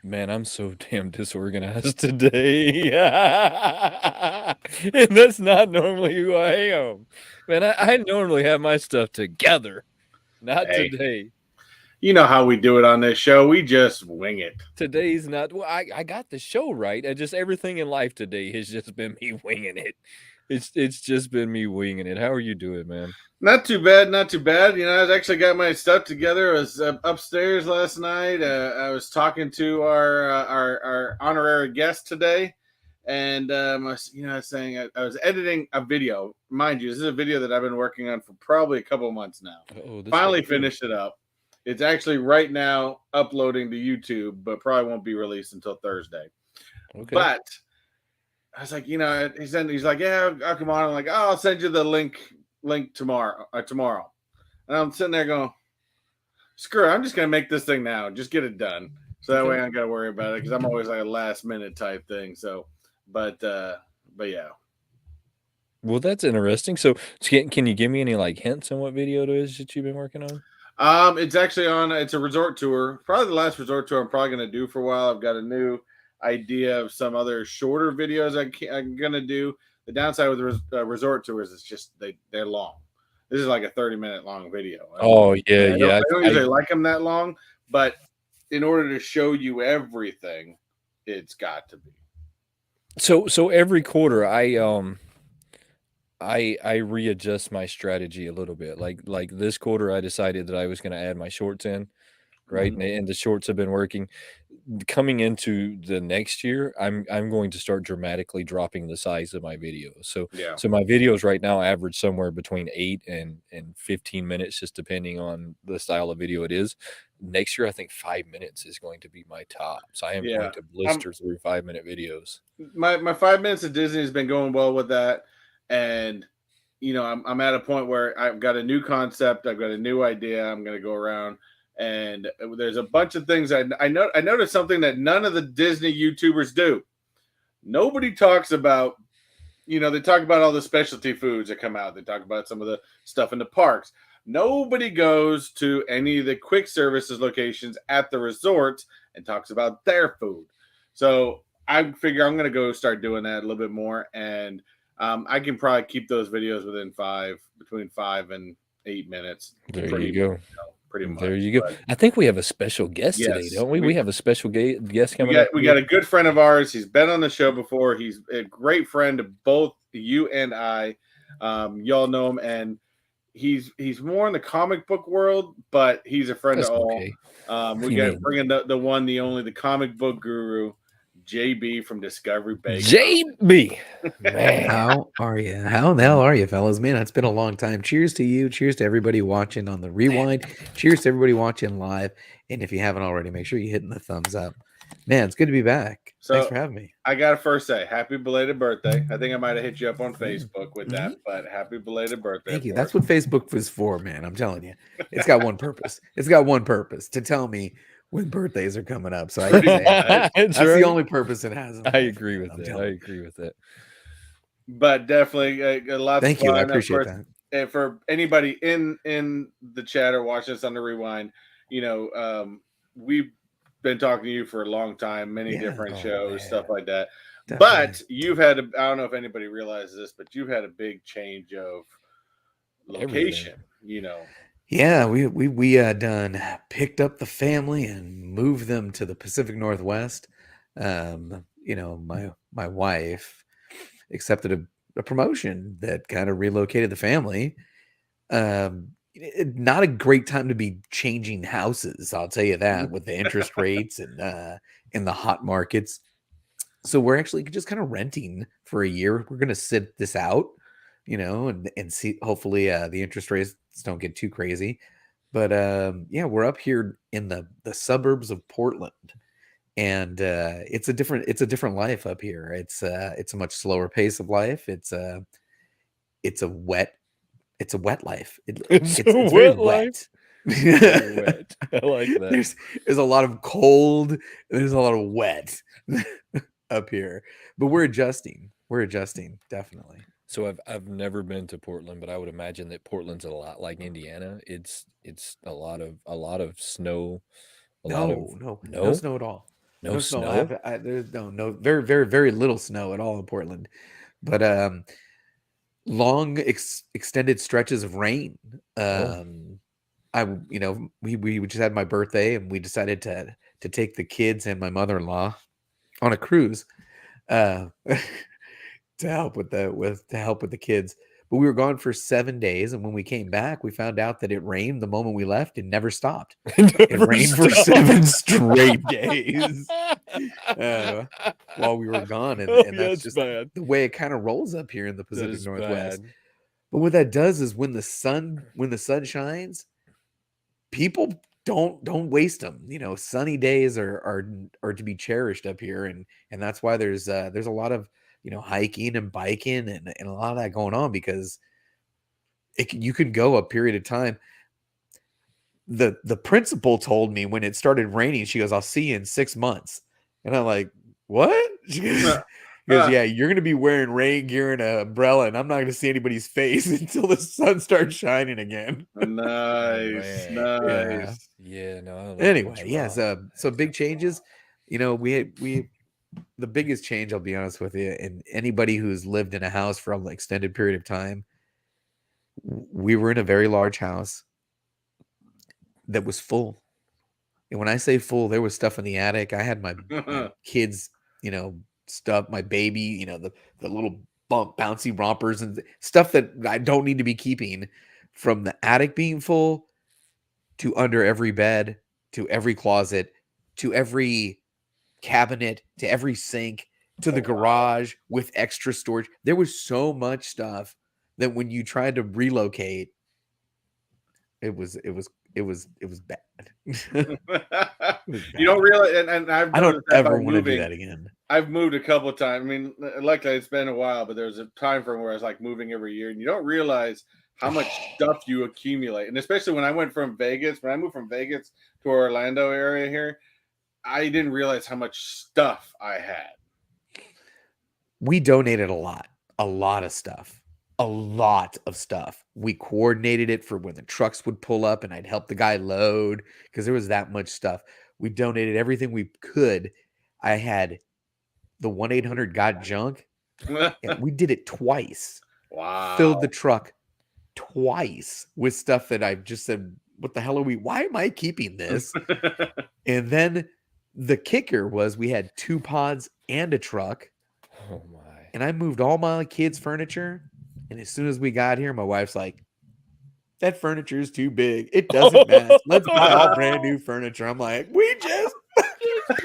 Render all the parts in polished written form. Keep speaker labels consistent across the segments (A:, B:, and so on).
A: Man, I'm so damn disorganized today. And that's not normally who I am. Man, I normally have my stuff together. Not
B: Hey,
A: today.
B: you know how we do it on this show. We just wing it.
A: Today's not well, I got the show right. I just everything in life today has just been me winging it. It's just been me winging it. How are you doing, man?
B: Not too bad, not too bad. You know, I actually got my stuff together. I was upstairs last night. I was talking to our honorary guest today, and I was saying I was editing a video. Mind you, this is a video that I've been working on for probably a couple of months now.
A: Oh, this
B: Finally
A: better be.
B: finished it up. It's actually right now uploading to YouTube, but probably won't be released until Thursday.
A: Okay.
B: But I was like, he's like, yeah, I'll come on. I'm like, oh, I'll send you the link tomorrow. And I'm sitting there going, screw it, I'm just gonna make this thing now. Just get it done. So that way I don't gotta worry about it because I'm always like a last minute type thing. So, but yeah.
A: Well, that's interesting. So, can you give me any like hints on what video it is that you've been working on?
B: It's actually on. It's a resort tour. Probably the last resort tour I'm probably gonna do for a while. I've got a new idea of some other shorter videos I'm gonna do. The downside with the resort tours is just they're long. This is like a 30-minute long video.
A: Oh yeah,
B: I
A: yeah.
B: don't usually like them that long, but in order to show you everything, it's got to be.
A: So every quarter I readjust my strategy a little bit. Like this quarter, I decided that I was going to add my shorts in, right?
B: Mhm.
A: And the shorts have been working. Coming into the next year, I'm going to start dramatically dropping the size of my videos.
B: Yeah.
A: So my videos right now average somewhere between 8 and 15 minutes, just depending on the style of video it is. Next year, I think 5 minutes is going to be my top. So I am
B: Yeah.
A: going to blister through 5 minute videos.
B: My 5 minutes of Disney has been going well with that, and I'm at a point where I've got a new concept, I've got a new idea. I'm going to go around, and there's a bunch of things I noticed something that none of the Disney YouTubers do. Nobody talks about. They talk about all the specialty foods that come out. They talk about some of the stuff in the parks. Nobody goes to any of the quick services locations at the resorts and talks about their food. So I figure I'm going to go start doing that a little bit more, and I can probably keep those videos between 5 and 8 minutes.
A: There you go.
B: Pretty much.
A: There you go.
B: But
A: I think we have a special guest today,
B: yes,
A: don't we? We have a special guest
B: we
A: coming
B: got
A: up
B: we
A: here.
B: got a good friend of ours. He's been on the show before. He's a great friend of both you and I. Y'all know him, and he's more in the comic book world, but he's a friend
A: That's
B: of all.
A: okay.
B: We got bringing the one, the only, the comic book guru, JB from Discovery Bay.
A: JB, man.
C: How are you? How the hell are you, fellas? Man, it's been a long time. Cheers to you. Cheers to everybody watching on the rewind. Cheers to everybody watching live. And if you haven't already, make sure you're hitting the thumbs up. Man, it's good to be back.
B: So,
C: thanks for having me.
B: I gotta first say, happy belated birthday. I think I might have hit you up on Facebook with that, but happy belated birthday.
C: Thank you. That's what Facebook was for, man. I'm telling you. It's got one purpose. It's got one purpose, to tell me when birthdays are coming up. So I can say that's the only purpose it has.
A: I agree with that. I agree with that.
B: But definitely a lot.
C: Thank you. I appreciate that.
B: And for anybody in the chat or watching us on the rewind, we've been talking to you for a long time, many different shows, stuff like that. Definitely. But you've had, I don't know if anybody realizes this, but you've had a big change of location,
C: Yeah, we done picked up the family and moved them to the Pacific Northwest. My wife accepted a promotion that kind of relocated the family. Not a great time to be changing houses, I'll tell you that, with the interest rates and in the hot markets. So we're actually just kind of renting for a year. We're going to sit this out, and see, hopefully the interest rates don't get too crazy. But we're up here in the suburbs of Portland, and it's a different life up here. It's a much slower pace of life. It's a wet life. It's very wet.
A: Wet. I like that.
C: There's a lot of cold. There's a lot of wet up here, but we're adjusting. Definitely.
A: So I've never been to Portland, but I would imagine that Portland's a lot like Indiana. It's a lot of snow.
C: No snow at all.
A: No
C: No
A: snow?
C: there's no very very very little snow at all in Portland, but long extended stretches of rain.
A: Oh.
C: We just had my birthday and we decided to take the kids and my mother-in-law on a cruise uh to help with the kids. But we were gone for 7 days, and when we came back, we found out that it rained the moment we left and never stopped. It
A: Never
C: rained for
A: stopped.
C: 7 straight days while we were gone, and
A: Oh,
C: and
A: yeah,
C: that's
A: it's
C: just
A: bad.
C: the way it kind of rolls up here in the
A: That
C: Pacific
A: is
C: Northwest.
A: bad.
C: But what that does is when the sun shines, people don't waste them. Sunny days are to be cherished up here, and that's why there's a lot of hiking and biking and a lot of that going on, because you can go a period of time. The principal told me when it started raining, she goes, "I'll see you in 6 months," and I'm like, "What?" She goes, "Yeah, you're gonna be wearing rain gear and an umbrella, and I'm not gonna see anybody's face until the sun starts shining again."
B: Nice,
A: man.
C: Yeah.
B: nice.
A: Yeah, no, I don't know if
C: Anyway,
A: that's
C: yes.
A: wrong.
C: So big changes. We the biggest change, I'll be honest with you, and anybody who's lived in a house for an extended period of time, we were in a very large house that was full. And when I say full, there was stuff in the attic. I had my kids, stuff, my baby, the little bouncy rompers and stuff that I don't need to be keeping, from the attic being full to under every bed, to every closet, to every cabinet, to every sink, to the
B: Oh, wow.
C: garage with extra storage. There was so much stuff that when you tried to relocate, it was bad. It was
B: You don't
C: bad.
B: realize, and I've
C: I don't
B: noticed that by
C: ever want to do
B: moving.
C: that again.
B: I've moved a couple of times. I mean, luckily it's been a while, but there's a time frame where I was like moving every year, and you don't realize how much stuff you accumulate. And especially when I moved from Vegas to Orlando area here, I didn't realize how much stuff I had.
C: We donated a lot of stuff, a lot of stuff. We coordinated it for when the trucks would pull up and I'd help the guy load, because there was that much stuff. We donated everything we could. I had the 1-800 got junk. Yeah, we did it twice.
B: Wow.
C: Filled the truck twice with stuff that I just said, what the hell are we? Why am I keeping this? And then the kicker was we had 2 pods and a truck.
A: Oh my.
C: And I moved all my kids' furniture. And as soon as we got here, my wife's like, that furniture is too big. It doesn't match. Let's buy all brand new furniture. I'm like, we just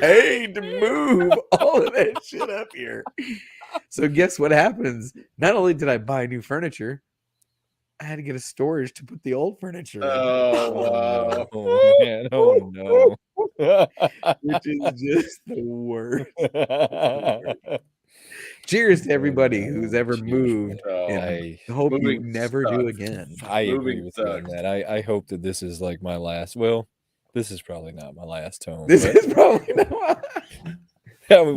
C: paid to move all of that shit up here. So guess what happens? Not only did I buy new furniture, I had to get a storage to put the old furniture in.
B: Oh, wow.
A: no, man. Oh no.
C: Which is just the worst. Cheers to everybody who's ever
A: Cheers,
C: moved,
B: man.
C: and
A: I
C: hope you
B: Moving
C: never do
B: sucks.
C: again.
A: I agree
B: Moving
A: with you on
B: sucks.
A: that. I hope that this is like my last. Well, this is probably not my last home.
C: This
A: but
C: is probably not.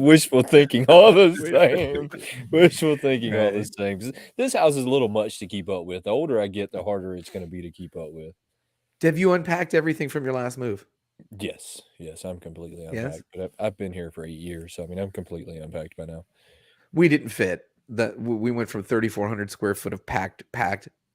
A: wishful thinking all the
C: Wishful
A: same.
C: thinking.
A: Wishful thinking all the
C: Right.
A: same. This house is a little much to keep up with. The older I get, the harder it's going to be to keep up with.
C: Have you unpacked everything from your last move?
A: Yes, I'm completely
C: Yes?
A: unpacked. But I've been here for 8 years, so I mean, I'm completely unpacked by now.
C: We didn't fit. We went from 3,400 square foot of packed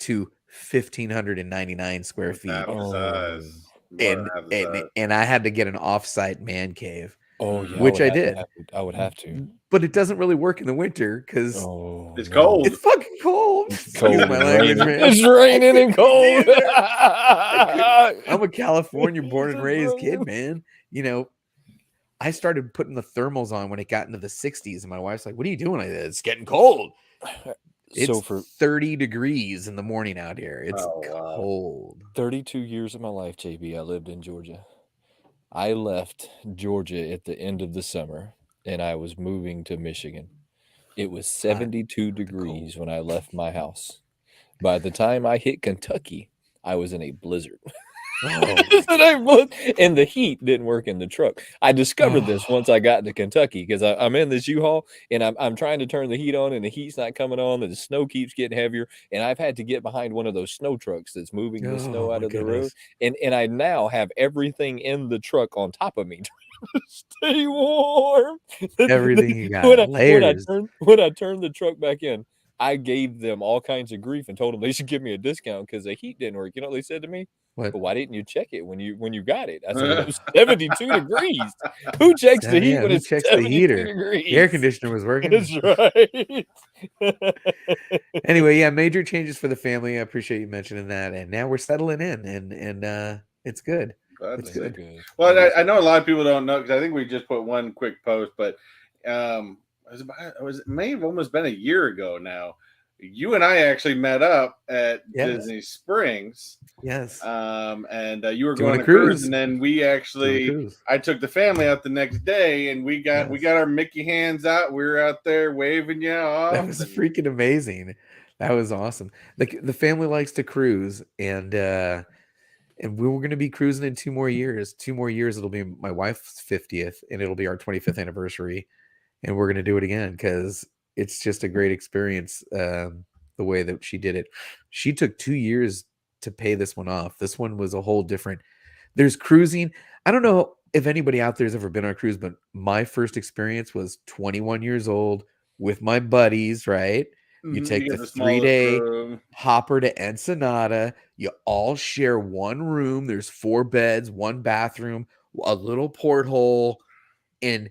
C: to 1,599 square feet.
B: Half the
A: Oh.
B: size. More than half the size.
C: And I had to get an offsite man cave,
A: Oh yeah,
C: which I did.
A: I would have to.
C: But it doesn't really work in the winter because
A: Oh,
B: It's
A: no.
B: cold.
C: it's fucking cold.
A: It's cold
C: Excuse my
A: and
C: language,
A: raining.
C: man.
A: It's raining and cold.
C: I'm a California born and raised kid, man. I started putting the thermals on when it got into the 60s, and my wife's like, "What are you doing?" I said, "It's getting cold." It's
A: So for
C: 30 degrees in the morning out here. It's
B: Oh, wow.
C: cold.
A: 32 years of my life, JB, I lived in Georgia. I left Georgia at the end of the summer, and I was moving to Michigan. It was 72 degrees when I left my house. By the time I hit Kentucky, I was in a blizzard.
C: Oh,
A: And the heat didn't work in the truck. I discovered this once I got to Kentucky, because I'm in this U-Haul and I'm trying to turn the heat on, and the heat's not coming on, and the snow keeps getting heavier, and I've had to get behind one of those snow trucks that's moving the snow
C: Oh,
A: out
C: my
A: of the road,
C: goodness.
A: and I now have everything in the truck on top of me Stay warm.
C: Everything you
A: when
C: got.
A: I
C: Layers.
A: turned the truck back in, I gave them all kinds of grief and told them they should give me a discount because the heat didn't work. You know what they said to me?
C: What?
A: But why didn't you check it when you got it? I said, well, it was 72 degrees. Who checks the heat when
C: Who
A: it's
C: checks the
A: 72
C: heater?
A: degrees?
C: The air conditioner was working.
A: That's right.
C: Anyway, yeah, major changes for the family. I appreciate you mentioning that. And now we're settling in, and it's good. It's good.
B: Well, I know a lot of people don't know because I think we just put one quick post, but it may have almost been a year ago now. You and I actually met up at Disney Springs.
C: Yes.
B: And you were
C: Doing
B: going
C: a
B: on a cruise,
C: cruise.
B: and then we actually, I took the family out the next day, and we got our Mickey hands out. We were out there waving you off.
C: That was freaking amazing. That was awesome. The family likes to cruise, and we were going to be cruising in 2 more years. 2 more years, it'll be my wife's 50th, and it'll be our 25th anniversary, and we're going to do it again because it's just a great experience. The way that she did it, she took 2 years to pay this one off. This one was a whole different. There's cruising. I don't know if anybody out there has ever been on a cruise, but my first experience was 21 years old with my buddies. Right. You take the 3-day hopper to Ensenada. You all share one room. There's 4 beds, 1 bathroom, a little porthole. And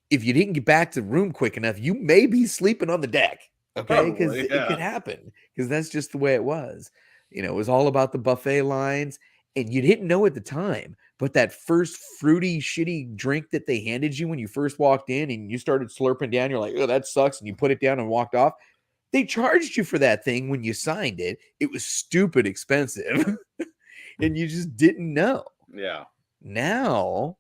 C: if you didn't get back to the room quick enough, you may be sleeping on the deck. Okay. Because it could happen. Because that's just the way it was. It was all about the buffet lines. And you didn't know at the time. But that first fruity, shitty drink that they handed you when you first walked in and you started slurping down, you're like, oh, that sucks. And you put it down and walked off. They charged you for that thing when you signed it. It was stupid expensive. And you just didn't know.
B: Yeah.
C: Now,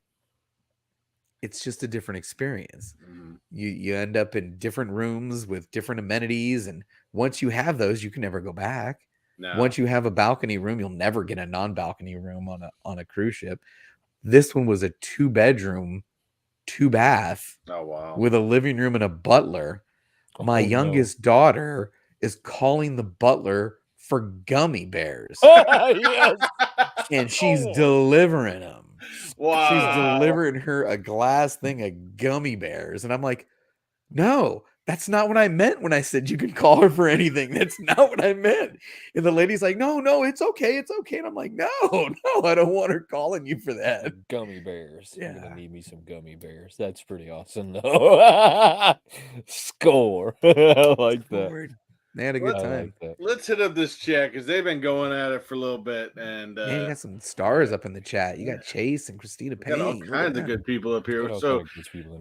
C: it's just a different experience.
B: Mm-hmm.
C: You end up in different rooms with different amenities. And once you have those, you can never go back. No. Once you have a balcony room, you'll never get a non-balcony room on a cruise ship. This one was a 2-bedroom, 2-bath.
B: Oh, wow.
C: With a living room and a butler. My youngest daughter is calling the butler for gummy bears.
A: Yes.
C: And she's delivering them.
B: Wow.
C: She's delivering her a glass thing of gummy bears. And I'm like, no, that's not what I meant when I said you can call her for anything. That's not what I meant. And the lady's like, no, it's okay. It's okay. And I'm like, no, I don't want her calling you for that.
A: Gummy bears.
C: Yeah.
A: I'm going to need me some gummy bears. That's pretty awesome, though. Score. I like that.
C: They had a good time.
B: Like let's hit up this chat because they've been going at it for a little bit. And
C: you got some stars up in the chat. You got Chase and Christina Payne.
B: Got all kinds of good people up here. So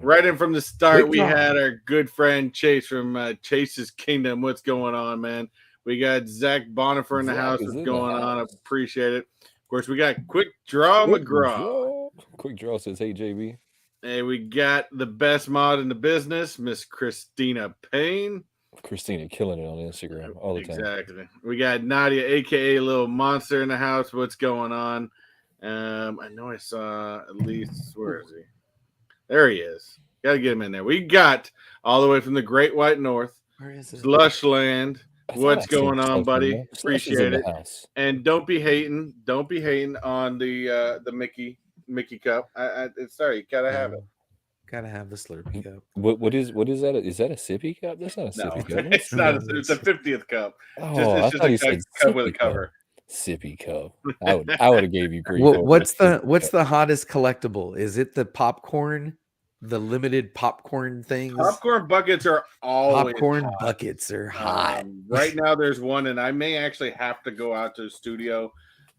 B: right in from the start, we had our good friend Chase from Chase's Kingdom. What's going on, man? We got Zach Bonifer in the house. What's going on? I appreciate it. Of course, we got Quick Draw McGraw.
A: Quick Draw says, hey, JB.
B: Hey, we got the best mod in the business, Miss Christina Payne.
A: Christina killing it on Instagram all the time.
B: Exactly. We got Nadia, aka Little Monster, in the house. What's going on? I know I saw at least, where is he? There he is. Got to get him in there. We got all the way from the Great White North.
C: Where is it?
B: Slushland. What's going on, buddy? Appreciate it. And don't be hating. Don't be hating on the Mickey cup. Sorry, you gotta have it.
C: Gotta have the Slurpee cup.
A: What is that? Is that a sippy cup? That's not a sippy cup.
B: It's not. It's a 50th cup.
A: Oh,
B: it's just a cup with a cover.
A: Sippy cup. I would have gave you grief.
C: What's the hottest collectible? Is it the popcorn? The limited popcorn things?
B: Popcorn buckets are always hot.
C: Buckets are hot.
B: Right now, there's one, and I may actually have to go out to the studio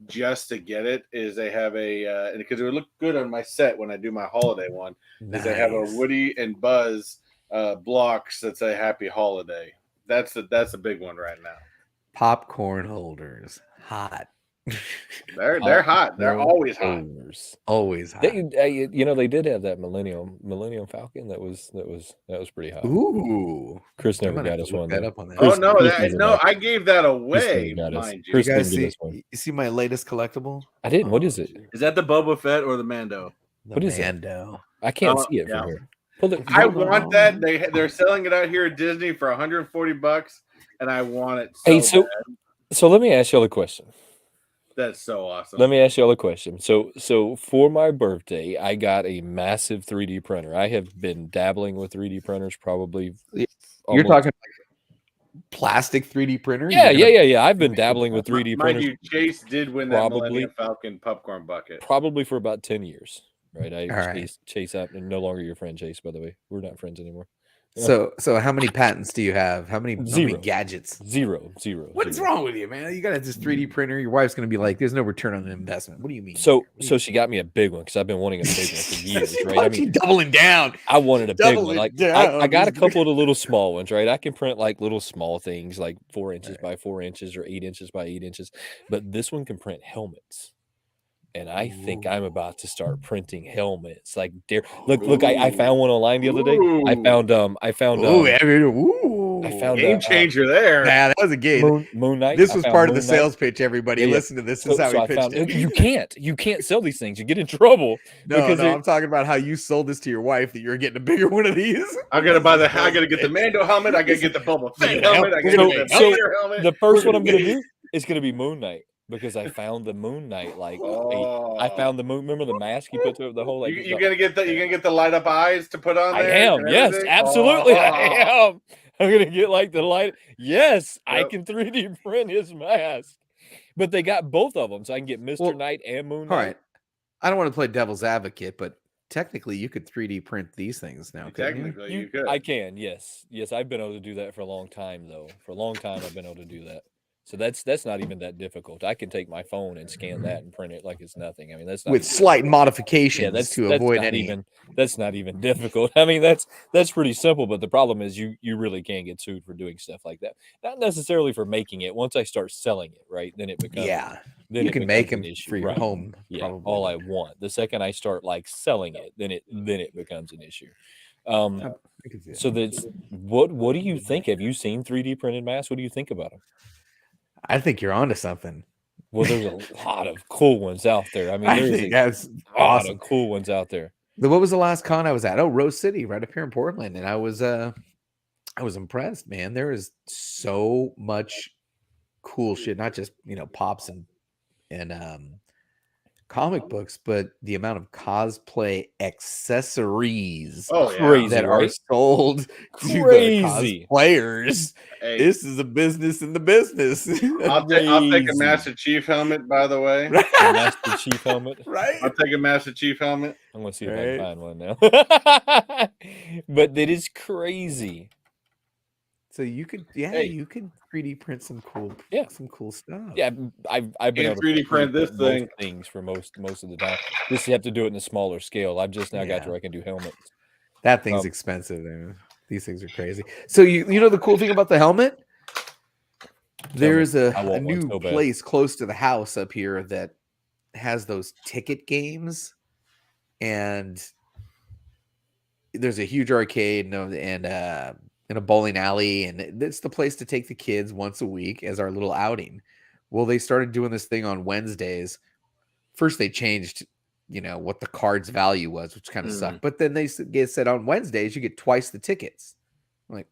B: just to get it. Is they have a because it would look good on my set when I do my holiday one. Nice. Is they have a Woody and Buzz blocks that say Happy Holiday. That's a big one right now.
C: Popcorn holders, hot.
B: They're hot. They're always hot.
C: Always hot.
A: They did have that Millennium Falcon that was pretty hot.
C: Ooh,
A: Chris never got us one.
C: That up on that.
B: No, I gave that away. Mind you.
C: You guys you see my latest collectible?
A: I didn't. What is it?
B: Is that the Boba Fett or the Mando?
A: What is
C: Mando?
A: I can't see it from here.
B: I want that. They're selling it out here at Disney for $140, and I want it. So
A: let me ask y'all a question.
B: That's so awesome.
A: Let me ask y'all a question. So for my birthday, I got a massive 3D printer. I have been dabbling with 3D printers probably
C: You're
A: almost.
C: talking like plastic 3D printer?
A: Yeah. I've been dabbling with 3D
B: Mind
A: printers
B: you, Chase did win that Millennium Falcon popcorn bucket.
A: probably for about 10 years. Right.
C: All right.
A: Chase out, and no longer your friend Chase, by the way. We're not friends anymore.
C: So how many patents do you have? How many gadgets?
A: Zero.
C: What's wrong with you, man? You got this 3D printer. Your wife's gonna be like, "There's no return on investment." What do you mean?
A: So she got me a big one because I've been wanting a big one for years, right?
C: I mean, doubling down.
A: I wanted a big one. Like I got a
C: down.
A: couple of the little small ones, right? I can print like little small things, like 4 inches by 4 inches or 8 inches by 8 inches, but this one can print helmets. And I think I'm about to start printing helmets. Like, look! I found one online the other day. I found
B: game changer there.
C: Yeah, that was a game.
A: Moon Knight.
C: This was part of the sales pitch. Everybody, listen to this. This is how he pitched it.
A: You can't sell these things. You get in trouble.
C: No, I'm talking about how you sold this to your wife that you're getting a bigger one of these.
B: I gotta get the Mando helmet. I gotta get the Boba Fett helmet. I gotta get the Vader helmet.
A: The first one I'm gonna do is gonna be Moon Knight. Because I found the Moon Knight, I found the moon. Remember the mask he put to the whole? Like,
B: you gonna get the light up eyes to put on there?
A: I am. Yes, absolutely. I am. I'm gonna get like the light. Yes, yep. I can 3D print his mask. But they got both of them, so I can get Mr. Knight and Moon Knight.
C: All right. I don't want to play devil's advocate, but technically you could 3D print these things now.
B: Technically, you could.
A: I can. Yes. I've been able to do that for a long time, though. For a long time, I've been able to do that. So that's not even that difficult. I can take my phone and scan that and print it like it's nothing. I mean, that's not
C: with slight modifications to avoid any.
A: That's not even difficult. I mean, that's pretty simple. But the problem is you really can get sued for doing stuff like that. Not necessarily for making it. Once I start selling it, right, then it becomes
C: Then you can make them for your home.
A: Yeah, probably. All I want. The second I start like selling it, then it becomes an issue. So that's what do you think? Have you seen 3D printed masks? What do you think about them?
C: I think you're onto something.
A: Well, there's a lot of cool ones out there. I mean,
C: there's
A: a lot of cool ones out there.
C: What was the last con I was at? Oh, Rose City, right up here in Portland, and I was impressed, man. There is so much cool shit, not just pops and comic books, but the amount of cosplay accessories that are sold to the cosplayers. Hey. This is a business in the business.
B: I'll take a Master Chief helmet, by the way.
A: A Master Chief helmet,
B: right? I'll take a Master Chief helmet.
A: I'm gonna see if I can find one now. But that is crazy.
C: So you could, you could 3D print some cool stuff.
A: Yeah, I've been able to
B: 3D print this
A: things for most of the time. Just you have to do it in a smaller scale. I've just now got to where I can do helmets.
C: That thing's expensive. Man. These things are crazy. So you know the cool thing about the helmet? There's a new place close to the house up here that has those ticket games, and there's a huge arcade and a bowling alley, and it's the place to take the kids once a week as our little outing. Well, they started doing this thing on Wednesdays. First, they changed, what the card's value was, which kind of sucked. But then they said on Wednesdays, you get twice the tickets, like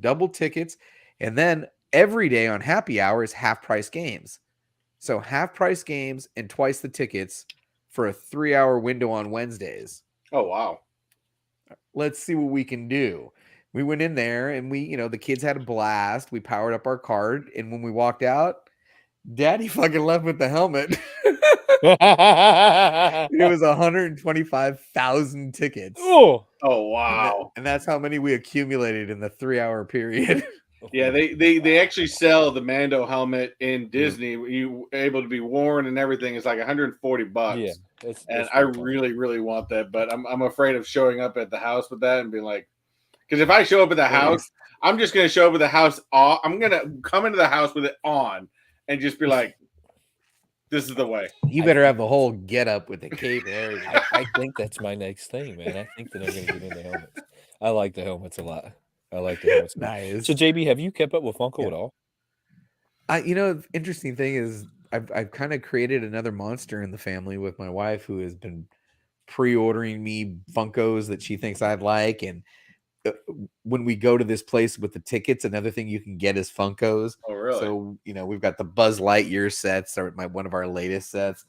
C: double tickets. And then every day on happy hour is half price games. So half price games and twice the tickets for a 3-hour window on Wednesdays.
B: Oh, wow.
C: Let's see what we can do. We went in there and the kids had a blast. We powered up our card. And when we walked out, Daddy fucking left with the helmet. It was 125,000 tickets.
B: Oh, wow.
C: And that's how many we accumulated in the 3-hour period.
B: Yeah, they actually sell the Mando helmet in Disney. You able to be worn and everything. It's like $140. Yeah, and I really, really want that, but I'm afraid of showing up at the house with that and being like, because if I show up at the house, I'm just going to show up with the house off. I'm going to come into the house with it on and just be like, this is the way.
C: You better have the whole get up with the cape and everything.
A: I think that's my next thing, man. I think that I'm going to get into helmets. I like the helmets a lot. Nice. So, JB, have you kept up with Funko at all?
C: Interesting thing is I've kind of created another monster in the family with my wife, who has been pre-ordering me Funkos that she thinks I'd like, and when we go to this place with the tickets, another thing you can get is Funkos.
B: Oh, really?
C: So, we've got the Buzz Lightyear sets, or one of our latest sets.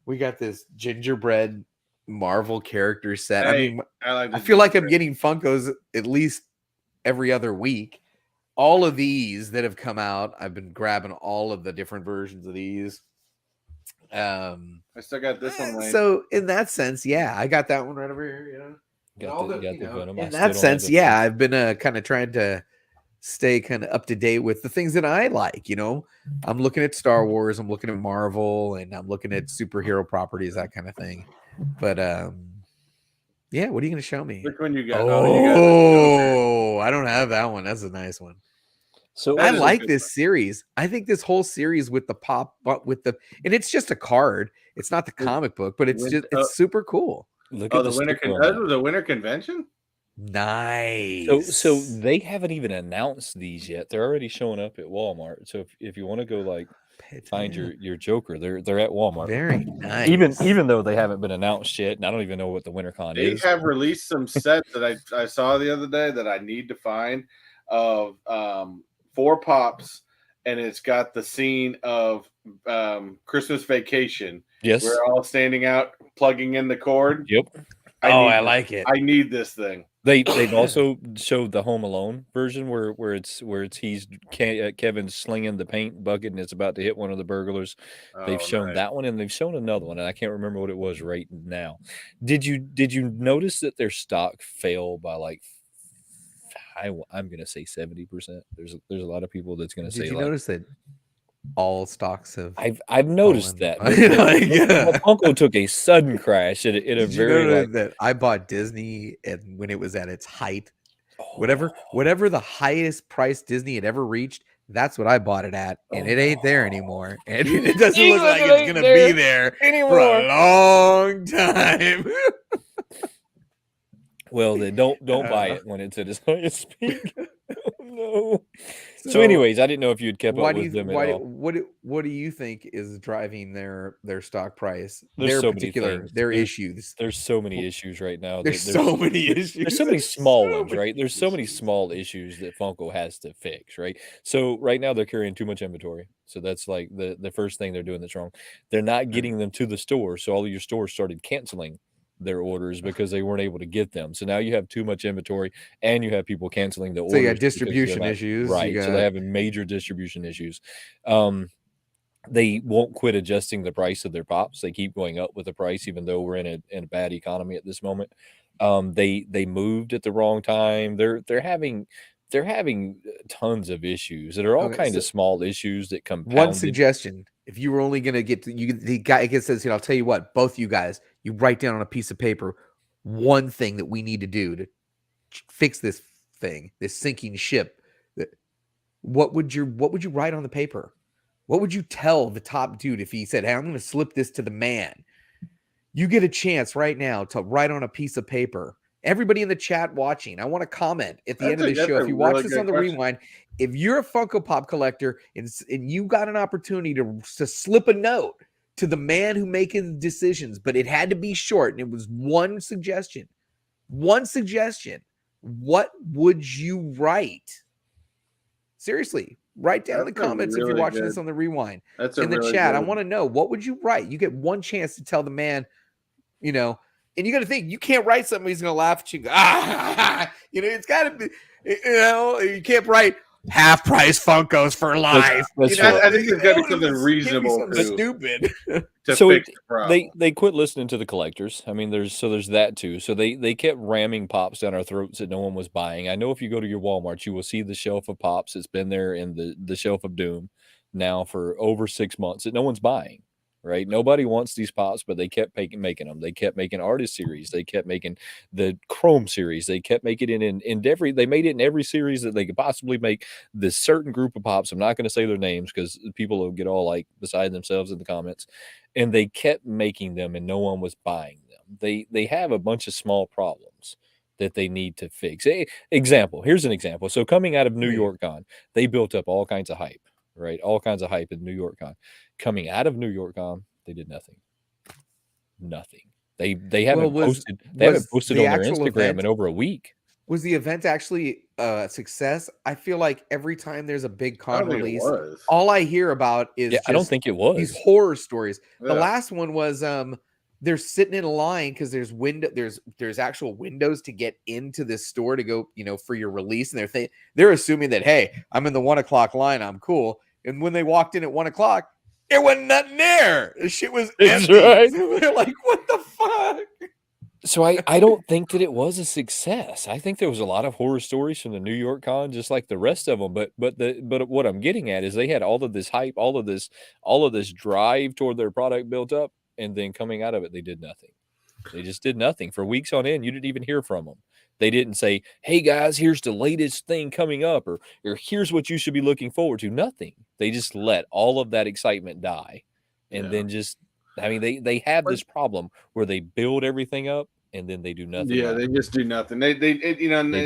C: We got this gingerbread Marvel character set.
B: Hey,
C: I feel like I'm getting Funkos at least every other week. All of these that have come out, I've been grabbing all of the different versions of these.
B: I still got this one, Wayne.
C: So in that sense, yeah, I got that one right over here.
A: Venom.
C: In that sense, yeah, I've been kind of trying to stay kind of up to date with the things that I like. I'm looking at Star Wars, I'm looking at Marvel, and I'm looking at superhero properties, that kind of thing. But yeah, what are you going to show me?
B: Which one you got?
C: Oh, I don't have that one. That's a nice one.
A: So
C: I like this series. I think this whole series with the and it's just a card. It's not the comic book, but it's super cool.
B: Look at the winter. That was a winter convention.
C: Nice.
A: So they haven't even announced these yet. They're already showing up at Walmart. So if you want to go find your Joker, they're at Walmart.
C: Very nice.
A: Even though they haven't been announced yet, and I don't even know what the WinterCon is.
B: They have released some sets that I saw the other day that I need to find of 4 pops, and it's got the scene of Christmas Vacation.
A: Yes,
B: we're all standing out plugging in the cord.
A: Yep.
C: I like it.
B: I need this thing.
A: They've also showed the Home Alone version where Kevin's slinging the paint bucket and it's about to hit one of the burglars. They've shown that one, and they've shown another one, and I can't remember what it was right now. Did you notice that their stock fell by I'm gonna say 70%? There's a lot of people that's gonna say.
C: Did you notice that all stocks have?
A: I've noticed that. Funko took a sudden crash at a very.
C: That I bought Disney when it was at its height. Whatever the highest price Disney had ever reached, that's what I bought it at, and it ain't there anymore. And it doesn't look like it's gonna be there anymore for a long time.
A: Well, then don't buy it when it's at its highest peak. No. So anyways, I didn't know if you'd kept up with them at all.
C: What do you think is driving their stock price?
A: There's so many things.
C: Their issues.
A: There's so many issues right now.
C: There's so many issues.
A: There's so many small ones, right? There's so many small issues that Funko has to fix, right? So right now they're carrying too much inventory. So that's like the first thing they're doing that's wrong. They're not getting them to the store. So all of your stores started canceling their orders because they weren't able to get them. So now you have too much inventory, and you have people canceling the orders.
C: So you got distribution issues,
A: right? So they're having major distribution issues. They won't quit adjusting the price of their pops. They keep going up with the price, even though we're in a bad economy at this moment. They moved at the wrong time. They're having tons of issues that are all kinds of small issues that compounded.
C: One suggestion: if you were only going to get to the guy says, I'll tell you what, both you guys, you write down on a piece of paper one thing that we need to do to fix this thing, this sinking ship. What would you write on the paper? What would you tell the top dude if he said, hey, I'm going to slip this to the man? You get a chance right now to write on a piece of paper. Everybody in the chat watching, I want to comment at the end of the show. If you watch this on the rewind, if you're a Funko Pop collector and you got an opportunity to slip a note to the man who making decisions, but it had to be short, and it was one suggestion. What would you write? Seriously, write down in the comments if you're watching this on the rewind. In the chat, I want to know, what would you write? You get one chance to tell the man, and you got to think, you can't write something he's going to laugh at you and go, it's got to be, you can't write half price Funkos for life.
B: I think there's got to be something reasonable,
C: stupid.
A: So they quit listening to the collectors. I mean, there's that too. So they kept ramming pops down our throats that no one was buying. I know if you go to your Walmart, you will see the shelf of pops. It's been there in the shelf of doom now for over 6 months that no one's buying. Right? Nobody wants these pops, but they kept making them. They kept making artist series. They kept making the Chrome series. They kept making it in every. They made it in every series that they could possibly make. This certain group of pops. I'm not going to say their names because people will get all beside themselves in the comments. And they kept making them, and no one was buying them. They have a bunch of small problems that they need to fix. Here's an example. So coming out of New York Con, they built up all kinds of hype. Right, all kinds of hype in New York Con. Coming out of New York Con, they did nothing. They haven't posted. They haven't posted on their Instagram in over a week.
C: Was the event actually a success? I feel like every time there's a big
B: I
C: con
B: don't think it
C: release,
B: was.
C: all I hear about
A: Yeah,
C: is
A: I don't
C: just
A: think it
C: these
A: was.
C: horror stories. The
B: Yeah.
C: last one was they're sitting in a line because there's actual windows to get into this store to go, for your release, and they're assuming that, hey, I'm in the 1 o'clock line, I'm cool. And when they walked in at 1 o'clock, it wasn't nothing there. The shit was
A: That's
C: empty.
A: right.
C: So they're like, what the fuck?
A: So I don't think that it was a success. I think there was a lot of horror stories from the New York Con, just like the rest of them. But what I'm getting at is they had all of this hype, all of this drive toward their product built up, and then coming out of it, they did nothing. They just did nothing for weeks on end. You didn't even hear from them. They didn't say, "Hey guys, here's the latest thing coming up," or "Here's what you should be looking forward to." Nothing. They just let all of that excitement die, and then just. I mean, they have this problem where they build everything up and then they do nothing.
B: Yeah, they just do nothing. And
A: They
B: they,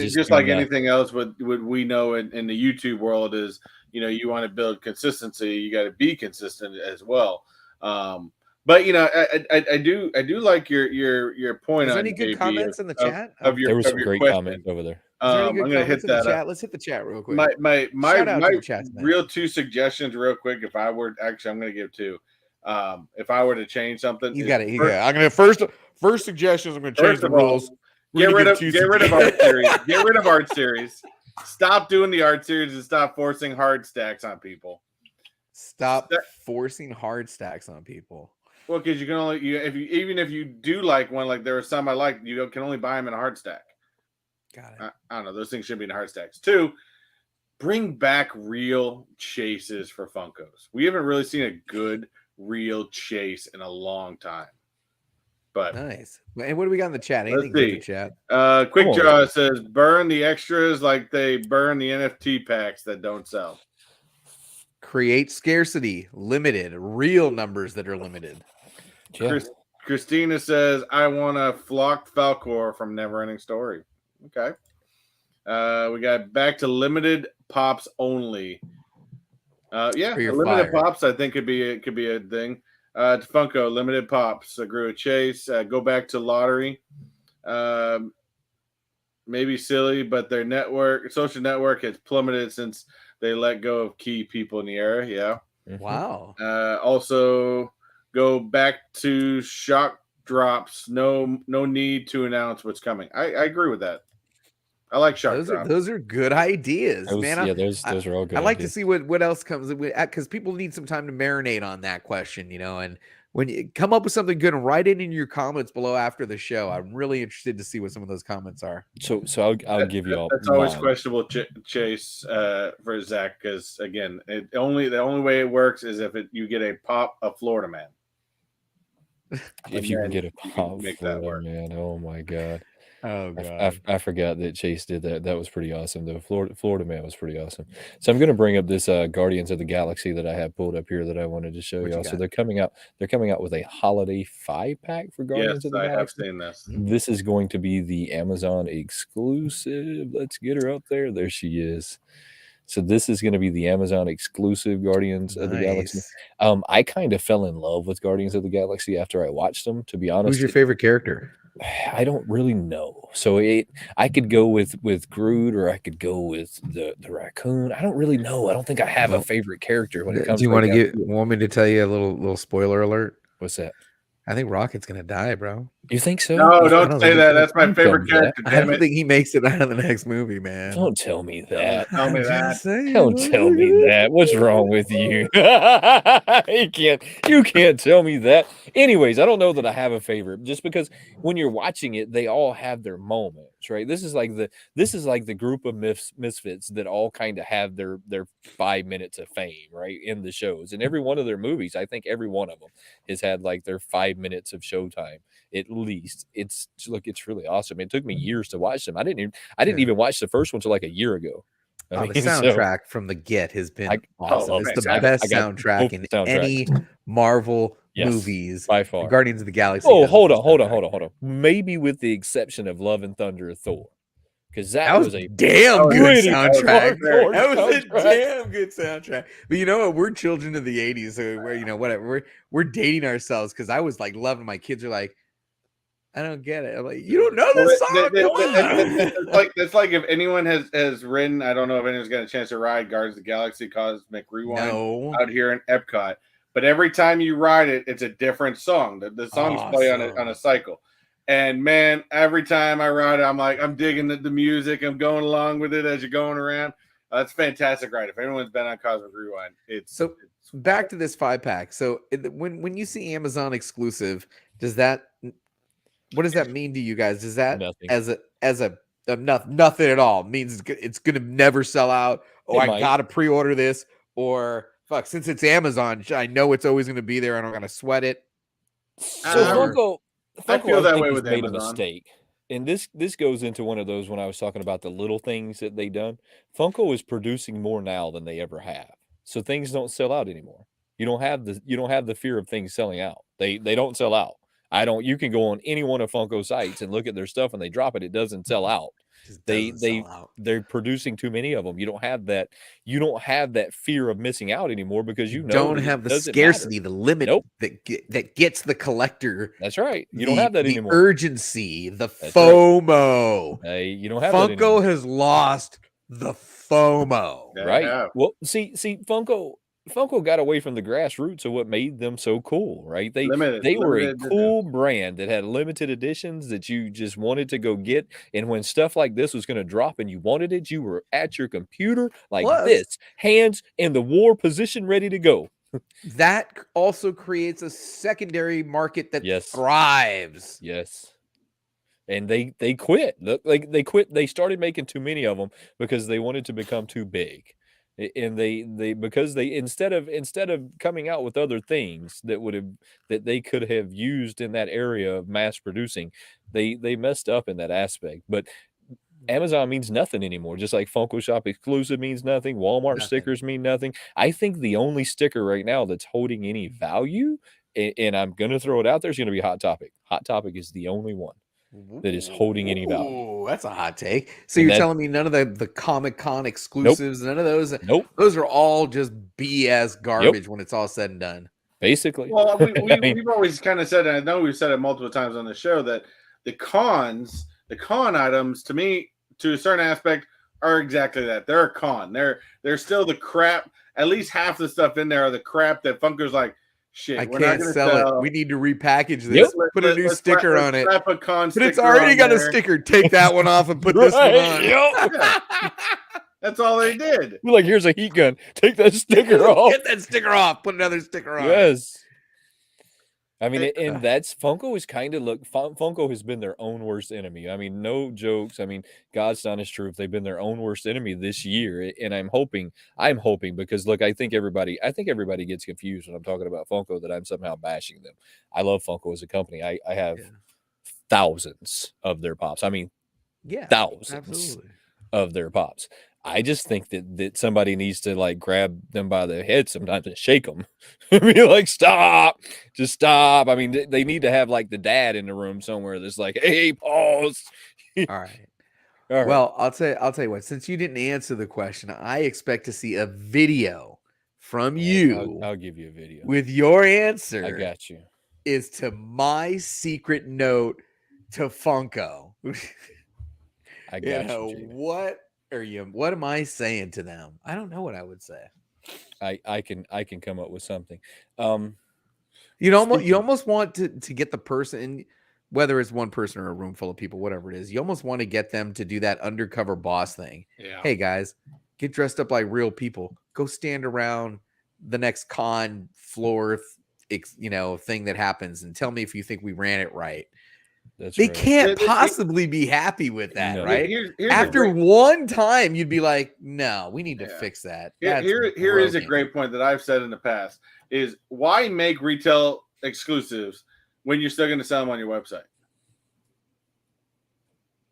A: just
B: just
A: do
B: like
A: nothing.
B: anything else, what we know in the YouTube world is, you want to build consistency, you got to be consistent as well. But I do like your point
C: Is there
B: on
C: any good
B: JB
C: comments in the
B: of,
C: chat?
B: of your
A: There was
B: of
A: some
B: your
A: great
B: question.
A: comments over there.
C: Is there any
B: I'm
C: good
B: gonna
C: comments
B: hit
C: in the
B: that up.
C: chat? Let's hit the chat real quick.
B: My
C: Shout out to the chat tonight.
B: real two suggestions real quick. If I were actually, I'm gonna give two. If I were to change something,
C: You
B: is
C: got it. I'm gonna first suggestions. I'm gonna change
B: First
C: the
B: of all,
C: rules.
B: get rid of art series. Get rid of art series. Stop doing the art series and stop forcing hard stacks on people.
C: Stop forcing hard stacks on people.
B: Well, because you can only even if you do like one, like there are some I like, you can only buy them in a hard stack.
C: Got it.
B: I don't know. Those things should be in hard stacks. Two, bring back real chases for Funkos. We haven't really seen a good real chase in a long time. But
C: nice. And what do we got in the chat? Anything good in the chat?
B: Quick Draw says burn the extras like they burn the NFT packs that don't sell.
C: Create scarcity, limited, real numbers that are limited.
A: Yeah.
B: Christina says, I want a flocked Falcor from Neverending Story. Okay. We got back to limited pops only. Limited pops I think could be a thing. To Funko, limited pops. Grew a chase. Go back to lottery. Maybe silly, but their social network has plummeted since they let go of key people in the era. Yeah.
C: Wow.
B: Also, go back to shock drops. No need to announce what's coming. I agree with that. I like shock drops.
C: Those are good ideas, man.
A: Yeah, those are all good.
C: I like to see what else comes, because people need some time to marinate on that question, and when you come up with something good and write it in your comments below after the show. I'm really interested to see what some of those comments are.
A: So I'll give you all.
B: That's always questionable, Chase, for Zach, because again, the only way it works is if you get a Florida man.
A: If you can get a pop Florida man, oh my god.
C: Oh god,
A: I forgot that Chase did that. That was pretty awesome, though. Florida man was pretty awesome. So I'm going to bring up this Guardians of the Galaxy that I have pulled up here that I wanted to show y'all. So they're coming out with a holiday 5-pack for Guardians of the Galaxy.
B: I have seen this.
A: This is going to be the Amazon exclusive. Let's get her up there. There she is. So this is going to be the Amazon exclusive Guardians of the Galaxy. I kind of fell in love with Guardians of the Galaxy after I watched them, to be honest.
C: Who's your favorite character?
A: I don't really know. So I could go with Groot, or I could go with the raccoon. I don't really know. I don't think I have a favorite character when it comes.
C: Do you want me to tell you a little spoiler alert?
A: What's that?
C: I think Rocket's gonna die, bro.
A: You think so?
B: No, don't say that. That's my favorite character.
C: I don't think he makes it out of the next movie, man.
A: Don't tell me that.
B: Tell me that.
A: Don't tell me that. What's wrong with you? You can't tell me that. Anyways, I don't know that I have a favorite, just because when you're watching it, they all have their moments, right? This is like the group of misfits that all kind of have their 5 minutes of fame, right, in the shows. And every one of their movies, I think every one of them has had like their 5 minutes of showtime at least. It's really awesome. It took me years to watch them. I didn't even watch the first one until like a year ago.
C: The soundtrack from the get has been awesome. It's the best soundtrack in any Marvel movies
A: by far.
C: Guardians of the Galaxy.
A: Oh, hold on. Maybe with the exception of Love and Thunder Thor. Because that was a
C: damn good soundtrack. That was a damn good soundtrack. But you know what? We're children of the 80s, so whatever. We're dating ourselves, because I was like loving. My kids are like, I don't get it. I'm like, you don't know
B: Well,
C: this song? Come on.
B: it's like if anyone has ridden, I don't know if anyone's got a chance to ride Guardians of the Galaxy Cosmic Rewind
C: No.
B: out here in Epcot. But every time you ride it, it's a different song. The songs play on a cycle. And man, every time I ride it, I'm like, I'm digging the music. I'm going along with it as you're going around. That's a fantastic ride. If anyone's been on Cosmic Rewind, it's
C: back to this 5-pack. So when you see Amazon exclusive, what does that mean to you guys? Does that
A: Nothing.
C: as a nothing at all means it's gonna never sell out? Oh, I gotta pre-order this, or fuck, since it's Amazon, I know it's always gonna be there. I don't gotta sweat it.
A: So Funko
B: I feel that way
A: has
B: with
A: made
B: Amazon.
A: a mistake. And this goes into one of those when I was talking about the little things that they done. Funko is producing more now than they ever have. So things don't sell out anymore. You don't have the fear of things selling out. They don't sell out. You can go on any one of Funko sites and look at their stuff and they drop it. It doesn't sell out. They're producing too many of them. You don't have that fear of missing out anymore because you
C: don't have the scarcity, the limit that gets the collector.
A: That's right. You don't have that anymore.
C: Urgency, the FOMO.
A: Hey, you don't have
C: Funko
A: that anymore.
C: has lost the FOMO.
A: Right. Well, see, Funko got away from the grassroots of what made them so cool, right? They were a cool brand that had limited editions that you just wanted to go get. And when stuff like this was going to drop and you wanted it, you were at your computer like this, hands in the war position, ready to go.
C: That also creates a secondary market that thrives.
A: Yes. And they quit. They quit. They started making too many of them because they wanted to become too big. And because instead of coming out with other things that they could have used in that area of mass producing, they messed up in that aspect. But Amazon means nothing anymore. Just like Funko Shop exclusive means nothing. Walmart stickers mean nothing. I think the only sticker right now that's holding any value, and I'm gonna throw it out there, is gonna be Hot Topic. Hot Topic is the only one that is holding any value.
C: Oh, that's a hot take. So you're telling me none of the Comic-Con exclusives, none of those?
A: Nope.
C: Those are all just BS garbage when it's all said and done.
A: Basically.
B: Well, we've always kind of said, and I know we've said it multiple times on the show, that the con items, to me, to a certain aspect, are exactly that. They're a con. They're still the crap. At least half the stuff in there are the crap that Funko's like, shit,
C: I can't sell it. We need to repackage this.
A: Yep.
C: Put a new sticker on it.
B: But
C: it's already got a sticker. Take that one off and put this one on.
A: Yep.
B: That's all they did.
A: We're like, here's a heat gun. Take that sticker off.
C: Get that sticker off. Put another sticker on.
A: Yes. I mean, and that's Funko is kind of Funko has been their own worst enemy. I mean, no jokes. I mean, God's honest truth. They've been their own worst enemy this year. And I'm hoping because look, I think everybody gets confused when I'm talking about Funko that I'm somehow bashing them. I love Funko as a company. I have thousands of their pops. I mean, thousands of their pops. I just think that somebody needs to like grab them by the head sometimes and shake them. Be like, stop, just stop. I mean, they need to have like the dad in the room somewhere that's like, hey, pause.
C: All right. Well, I'll tell you what, since you didn't answer the question, I expect to see a video from you.
A: I'll give you a video
C: with your answer.
A: I got you.
C: Is to my secret note to Funko.
A: I got you.
C: What am I saying to them? I don't know what I would say.
A: I can come up with something.
C: You almost want to get the person, whether it's one person or a room full of people, whatever it is, you almost want to get them to do that undercover boss thing.
B: Yeah.
C: Hey guys, get dressed up like real people. Go stand around the next con floor, thing that happens, and tell me if you think we ran it right. They can't possibly be happy with that, right? Here's after one time, you'd be like, "No, we need to fix that."
B: Here is a great point that I've said in the past: is why make retail exclusives when you're still going to sell them on your website?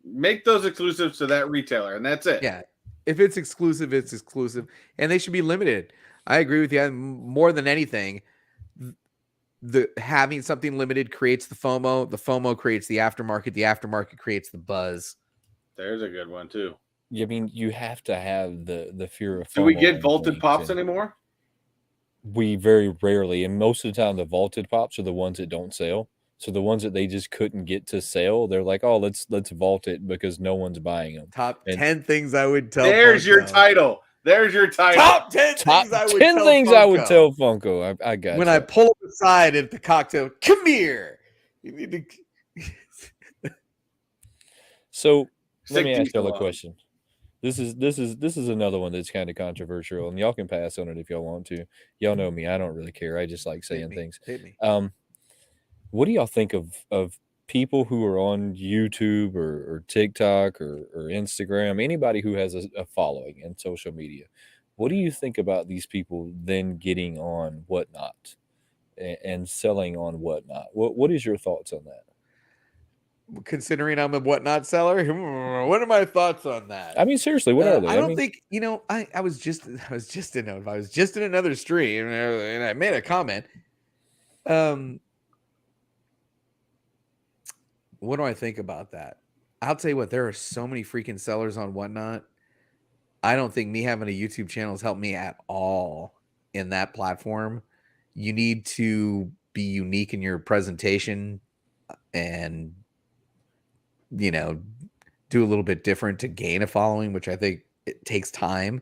B: Make those exclusives to that retailer, and that's it.
C: Yeah, if it's exclusive, it's exclusive, and they should be limited. I agree with you. More than anything, having something limited creates the FOMO creates the aftermarket creates the buzz.
B: There's a good one too.
A: I mean, you have to have the fear of FOMO.
B: Do we get vaulted pops anymore?
A: We very rarely, and most of the time the vaulted pops are the ones that don't sell. So the ones that they just couldn't get to sell, they're like, oh, let's vault it because no one's buying them.
C: Top
A: And
C: 10 things I would tell
B: There's your
C: Funko.
B: title. There's your title.
C: Top 10
A: top
C: things I would
A: 10
C: tell
A: things
C: Funko.
A: I would tell Funko. I got
C: when
A: you.
C: I pull up aside at the cocktail, come here. You need to.
A: So let me
B: Sick
A: ask y'all a
B: salon.
A: question. This is another one that's kind of controversial, and y'all can pass on it if y'all want to. Y'all know me; I don't really care. I just like saying things.
C: Hit me.
A: What do y'all think of people who are on YouTube or TikTok or Instagram? Anybody who has a following in social media, what do you think about these people then getting on Whatnot and selling on Whatnot? What is your thoughts on that?
C: Considering I'm a Whatnot seller, what are my thoughts on that?
A: I mean, seriously, what are they?
C: I don't think, I was just in another stream and I made a comment. What do I think about that? I'll tell you what, there are so many freaking sellers on Whatnot. I don't think me having a YouTube channel has helped me at all in that platform. You need to be unique in your presentation and, do a little bit different to gain a following, which I think it takes time.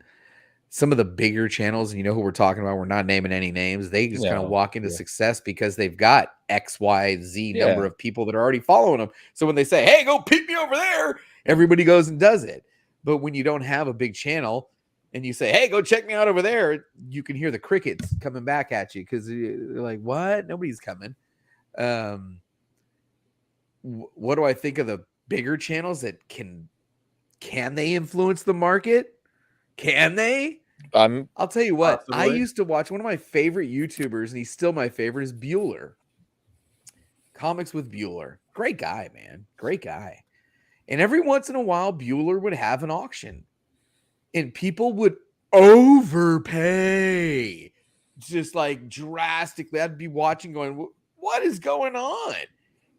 C: Some of the bigger channels, who we're talking about, we're not naming any names. They just kind of walk into success because they've got X, Y, Z number of people that are already following them. So when they say, hey, go peep me over there, everybody goes and does it. But when you don't have a big channel and you say, hey, go check me out over there, you can hear the crickets coming back at you because they're like, what? Nobody's coming. What do I think of the bigger channels that can they influence the market? Can they? I'll tell you what, possibly. I used to watch one of my favorite YouTubers, and he's still my favorite, is Bueller. Comics with Bueller. Great guy, man. Great guy. And every once in a while, Bueller would have an auction. And people would overpay. Just like drastically. I'd be watching going, what is going on?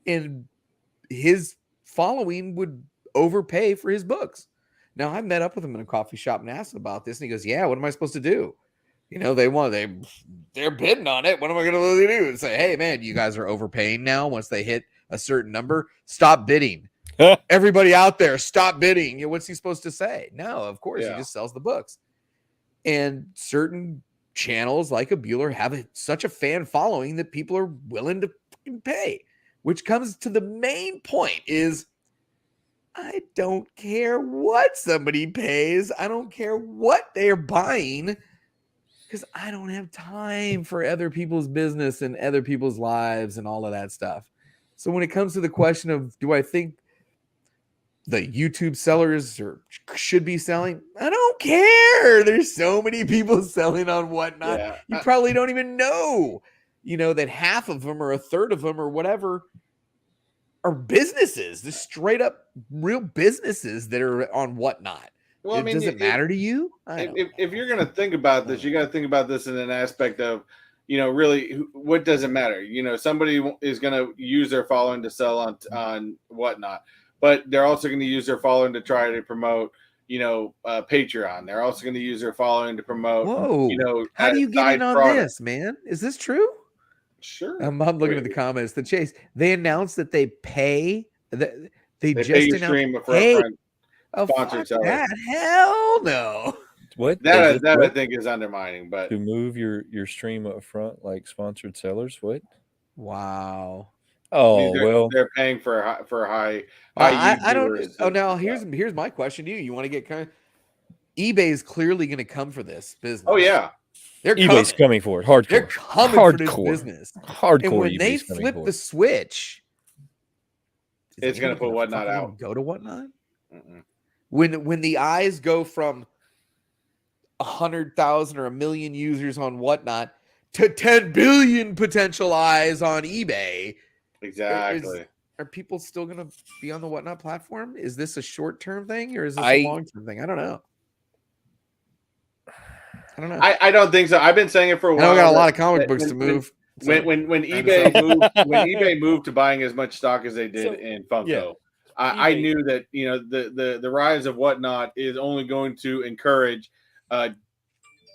C: And his following would overpay for his books. Now, I met up with him in a coffee shop and asked him about this, and he goes, yeah, what am I supposed to do? They're bidding on it. What am I going to do? And say, hey, man, you guys are overpaying now. Once they hit a certain number, stop bidding. Everybody out there, stop bidding. What's he supposed to say? No, of course, he just sells the books. And certain channels like a Bueller have such a fan following that people are willing to pay, which comes to the main point is, I don't care what somebody pays. I don't care what they're buying because I don't have time for other people's business and other people's lives and all of that stuff. So when it comes to the question of, do I think the YouTube sellers should be selling? I don't care. There's so many people selling on Whatnot. Yeah. You probably don't even know, that half of them or a third of them or whatever are businesses, the straight up real businesses that are on Whatnot. Well, does it matter to you?
B: If you're going to think about this, you got to think about this in an aspect of, really, what does it matter? Somebody is going to use their following to sell on Whatnot, but they're also going to use their following to try to promote, Patreon. They're also going to use their following to promote.
C: Whoa! How do you get in on this, man? Is this true?
B: Sure.
C: I'm looking at the comments. The Chase, they announced that they pay. They just
B: pay
C: announced.
B: Stream for upfront sponsored
C: sellers. That hell no.
A: What
B: that I think is undermining. But
A: to move your stream up front like sponsored sellers. What?
C: Wow.
A: Oh,
B: they're paying for high.
C: I don't. Oh, now here's my question to you. You want to get kind of eBay is clearly going to come for this business.
B: Oh yeah.
A: eBay's coming for it. Hardcore.
C: They're coming for this business.
A: Hardcore.
C: And when they flip the switch,
B: it's going to put Whatnot out.
C: Go to Whatnot. When the eyes go from 100,000 or 1 million users on Whatnot to 10 billion potential eyes on eBay,
B: exactly.
C: Are people still going to be on the Whatnot platform? Is this a short-term thing or is this a long-term thing? I don't know.
B: I don't think so. I've been saying it for a while.
C: I got a lot of comic books to move.
B: When eBay moved to buying as much stock as they did in Funko, I knew that the rise of Whatnot is only going to encourage a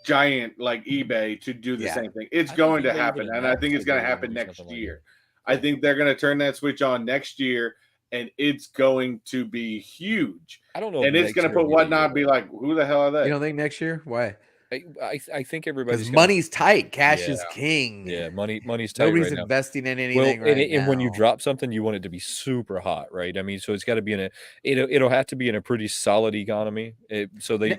B: giant like eBay to do the same thing. It's going to happen, and I think it's going to happen next year. I think they're going to turn that switch on next year, and it's going to be huge.
A: I don't know.
B: And it's going to put Whatnot, be like, who the hell are they?
C: You don't think next year? Why?
A: I think everybody's
C: Because money's tight. Cash
A: Yeah.
C: is king.
A: Yeah, money's tight
C: Nobody's
A: right now.
C: investing in
A: Well,
C: anything right now.
A: and when you drop something, you want it to be super hot, right? I mean, so it's got to be in a it'll have to be in a pretty solid economy. So they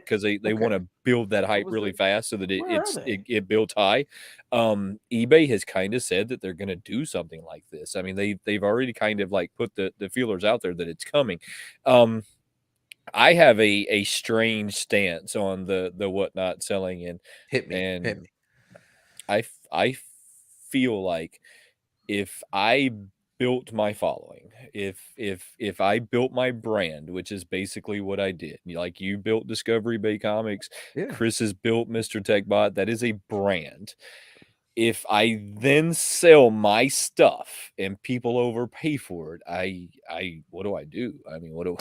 A: want to build that hype really fast so that it builds high. eBay has kind of said that they're going to do something like this. I mean, they've already kind of like put the feelers out there that it's coming. I have a strange stance on the Whatnot selling, and
C: hit me.
A: I feel like if I built my following, if I built my brand, which is basically what I did, like you built Discovery Bay Comics,
C: Yeah.
A: Chris has built Mr. Techbot, that is a brand. If I then sell my stuff and people overpay for it, what do I do? I mean, what do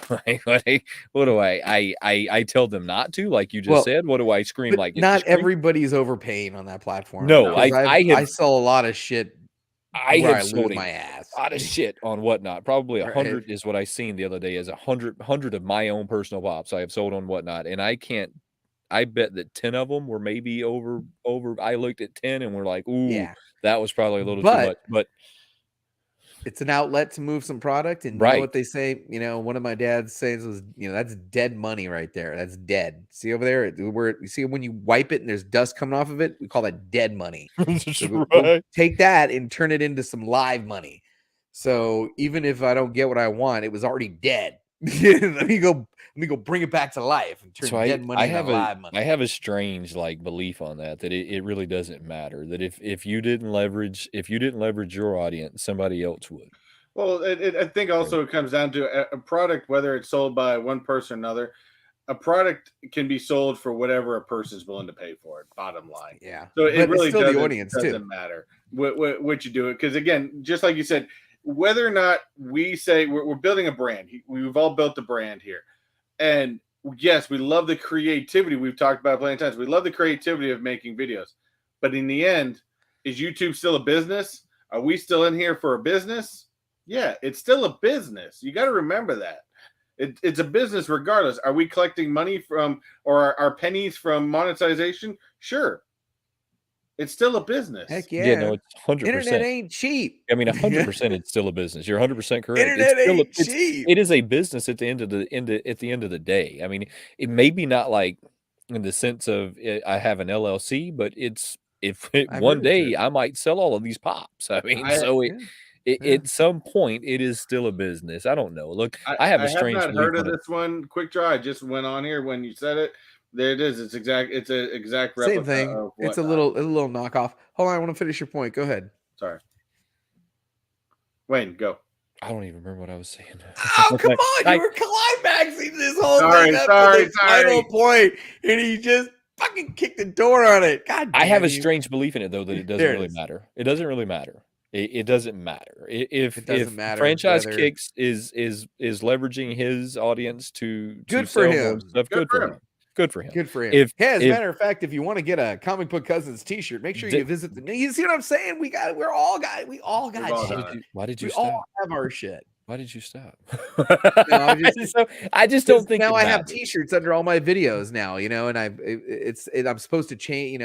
A: I tell them not to, like you just said? What do I scream like?
C: Not everybody's overpaying on that platform.
A: No,
C: I sell a lot of shit.
A: I have sold
C: my ass.
A: A lot of shit on Whatnot. Probably 100 is what I seen the other day. Is 100 of my own personal pops I have sold on Whatnot, and I bet that 10 of them were maybe over. I looked at 10 and we're like, ooh, that was probably a little too much. But
C: it's an outlet to move some product, and you know what they say. You know, one of my dad's sayings was, that's dead money right there. That's dead. See over there, where you see when you wipe it and there's dust coming off of it, we call that dead money. So go take that and turn it into some live money. So even if I don't get what I want, it was already dead. Let me go bring it back to life and turn dead money into live money.
A: I have a strange belief on that it really doesn't matter. That if you didn't leverage your audience, somebody else would.
B: Well, I think also it comes down to a product, whether it's sold by one person or another. A product can be sold for whatever a person's willing to pay for it. Bottom line, So it really doesn't matter what you do it, because again, just like you said, whether or not we say we're building a brand, we've all built a brand here. And yes, we love the creativity. We've talked about plenty of times. We love the creativity of making videos. But in the end, is YouTube still a business? Are we still in here for a business? Yeah, it's still a business. You got to remember that. It's a business regardless. Are we collecting money from, or our pennies from monetization? Sure. It's still a business.
C: Heck yeah.
A: Yeah, no, it's 100%.
C: Internet ain't cheap.
A: I mean, 100% it's still a business. You're 100% correct.
C: Internet ain't cheap.
A: It is a business at the end of the day. I mean, it may be not like in the sense of I have an LLC, but one day I might sell all of these pops. I mean, at some point it is still a business. I don't know. Look, I have
B: not heard of this one. Quick draw. I just went on here when you said it. There it is. It's an exact replica.
C: Same thing. It's a little knockoff. Hold on, I want to finish your point. Go ahead.
B: Sorry. Wayne, go.
A: I don't even remember what I was saying.
C: Oh, come on. You were climaxing this whole thing up to the final point, and he just fucking kicked the door on it. God damn.
A: I have a strange belief in it, though, that it doesn't really matter. It doesn't really matter. It doesn't matter. If Franchise Kicks is leveraging his audience to
C: good for him.
A: Stuff, good for him. Good for him.
C: Good for him. As a matter of fact, if you want to get a Comic Book Cousins T-shirt, make sure you visit you see what I'm saying? We all got shit.
A: Why did you
C: we
A: stop?
C: all have our shit.
A: Why did you stop?
C: No,
A: I just don't think
C: now I have T-shirts under all my videos now, and I'm supposed to change,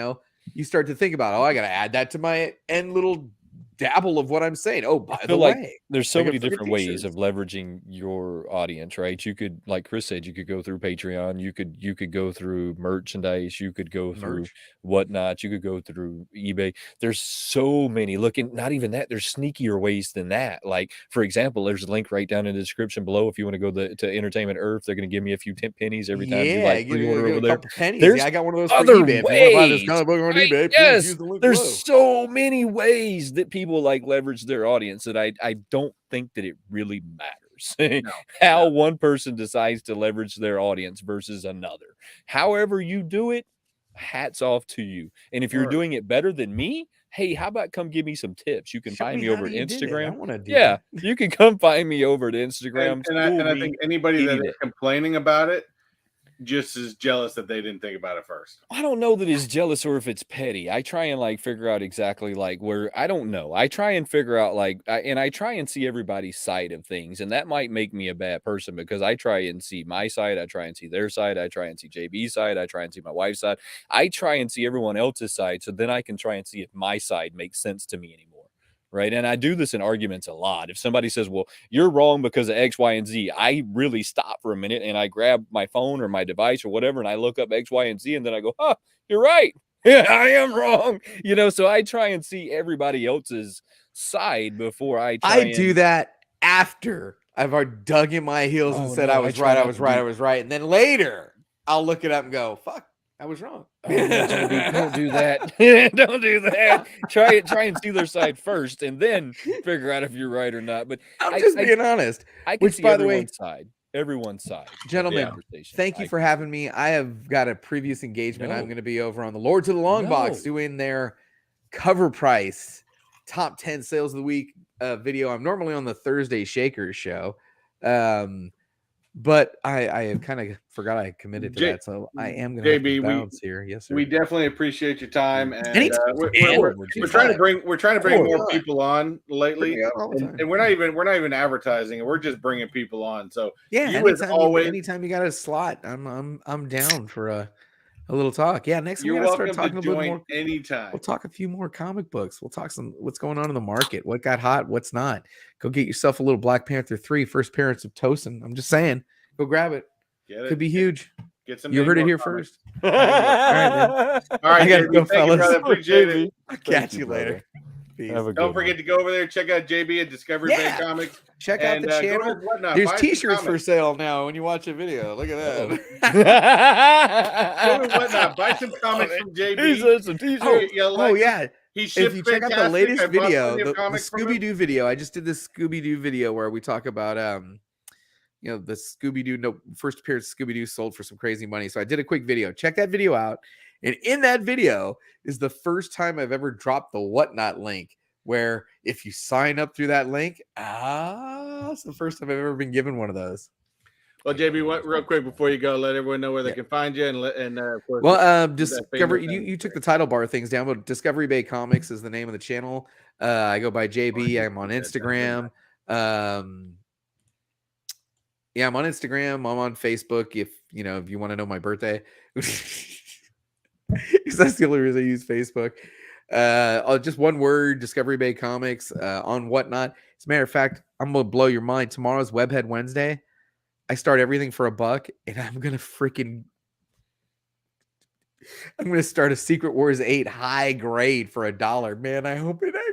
C: you start to think about, I got to add that to my end little dabble of what I'm saying. Oh, by the way,
A: there's so many different ways of leveraging your audience, right? You could, like Chris said, you could go through Patreon, you could go through merchandise, you could go through Whatnot, you could go through eBay. There's so many. Not even that, there's sneakier ways than that. Like, for example, there's a link right down in the description below. If you want to go to Entertainment Earth, they're going to give me a few pennies every time you pre-order over there.
C: Pennies. I got one of those
A: other
C: for eBay.
A: ways.
C: If you want to buy this comic book on eBay,
A: yes,
C: use the link
A: there's
C: below.
A: so many ways that people leverage their audience that I don't think that it really matters how one person decides to leverage their audience versus another. However you do it, hats off to you. And if you're doing it better than me, hey, how about come give me some tips? You can find me over at Instagram. You can come find me over at Instagram.
B: And I think anybody that is complaining about it, just as jealous that they didn't think about it first.
A: I don't know that it's jealous or if it's petty. I try and like figure out exactly like where I don't know. I try and figure out like and I try and see everybody's side of things, and that might make me a bad person because I try and see my side, I try and see their side, I try and see JB's side, I try and see my wife's side. I try and see everyone else's side so then I can try and see if my side makes sense to me anymore. Right. And I do this in arguments a lot. If somebody says, well, you're wrong because of X, Y, and Z, I really stop for a minute and I grab my phone or my device or whatever and I look up X, Y, and Z and then I go, huh, you're right. Yeah, I am wrong. So I try and see everybody else's side before I try
C: do that after I've already dug in my heels and said I was right. And then later I'll look it up and go, fuck, I was wrong.
A: Oh, no, JB, don't do that. Don't do that. Try and see their side first and then figure out if you're right or not. But
C: I'm just being honest.
A: I can see by the way, everyone's side.
C: Gentlemen, thank you for having me. I have got a previous engagement. I'm going to be over on the Lords of the Long Box doing their cover price top 10 sales of the week video. I'm normally on the Thursday Shakers show. But I kind of forgot I committed to that, so I am going to have to bounce here. Yes, sir.
B: We definitely appreciate your time, and we're trying to bring more people on lately, and we're not even advertising, we're just bringing people on. So
C: yeah, anytime you got a slot, I'm down for a little talk. Yeah, next week we're gonna start talking a little more.
B: Anytime
C: we'll talk a few more comic books. We'll talk some what's going on in the market, what got hot, what's not. Go get yourself a little Black Panther 3 first appearance of Tosin. I'm just saying, go grab it. Could be huge.
B: Get some.
C: You heard it here first.
B: All right, I gotta go, fellas. Appreciate it.
C: I'll catch you later.
B: Don't forget to go over there, check out JB at Discovery Bay Comics.
C: Check out the channel. There's t-shirts for sale now when you watch a video. Look at
B: that. Go to Whatnot. Buy some comics from JB.
A: He said some t-shirts.
C: Oh yeah. If you check out the latest video, the Scooby-Doo video, I just did this Scooby-Doo video where we talk about the Scooby-Doo first appearance of Scooby-Doo sold for some crazy money. So I did a quick video. Check that video out. And in that video is the first time I've ever dropped the Whatnot link, where if you sign up through that link, it's the first time I've ever been given one of those.
B: Well, JB, real quick before you go, let everyone know where they can find you, and of course,
C: Discovery. You took the title bar things down, but Discovery Bay Comics is the name of the channel. I go by JB. I'm on Instagram. I'm on Instagram. I'm on Facebook. If you want to know my birthday, because that's the only reason I use Facebook. Just one word, Discovery Bay Comics on Whatnot. As a matter of fact, I'm gonna blow your mind. Tomorrow's Webhead Wednesday. I start everything for $1, and I'm gonna start a Secret Wars 8 high grade for $1. Man, I hope it actually.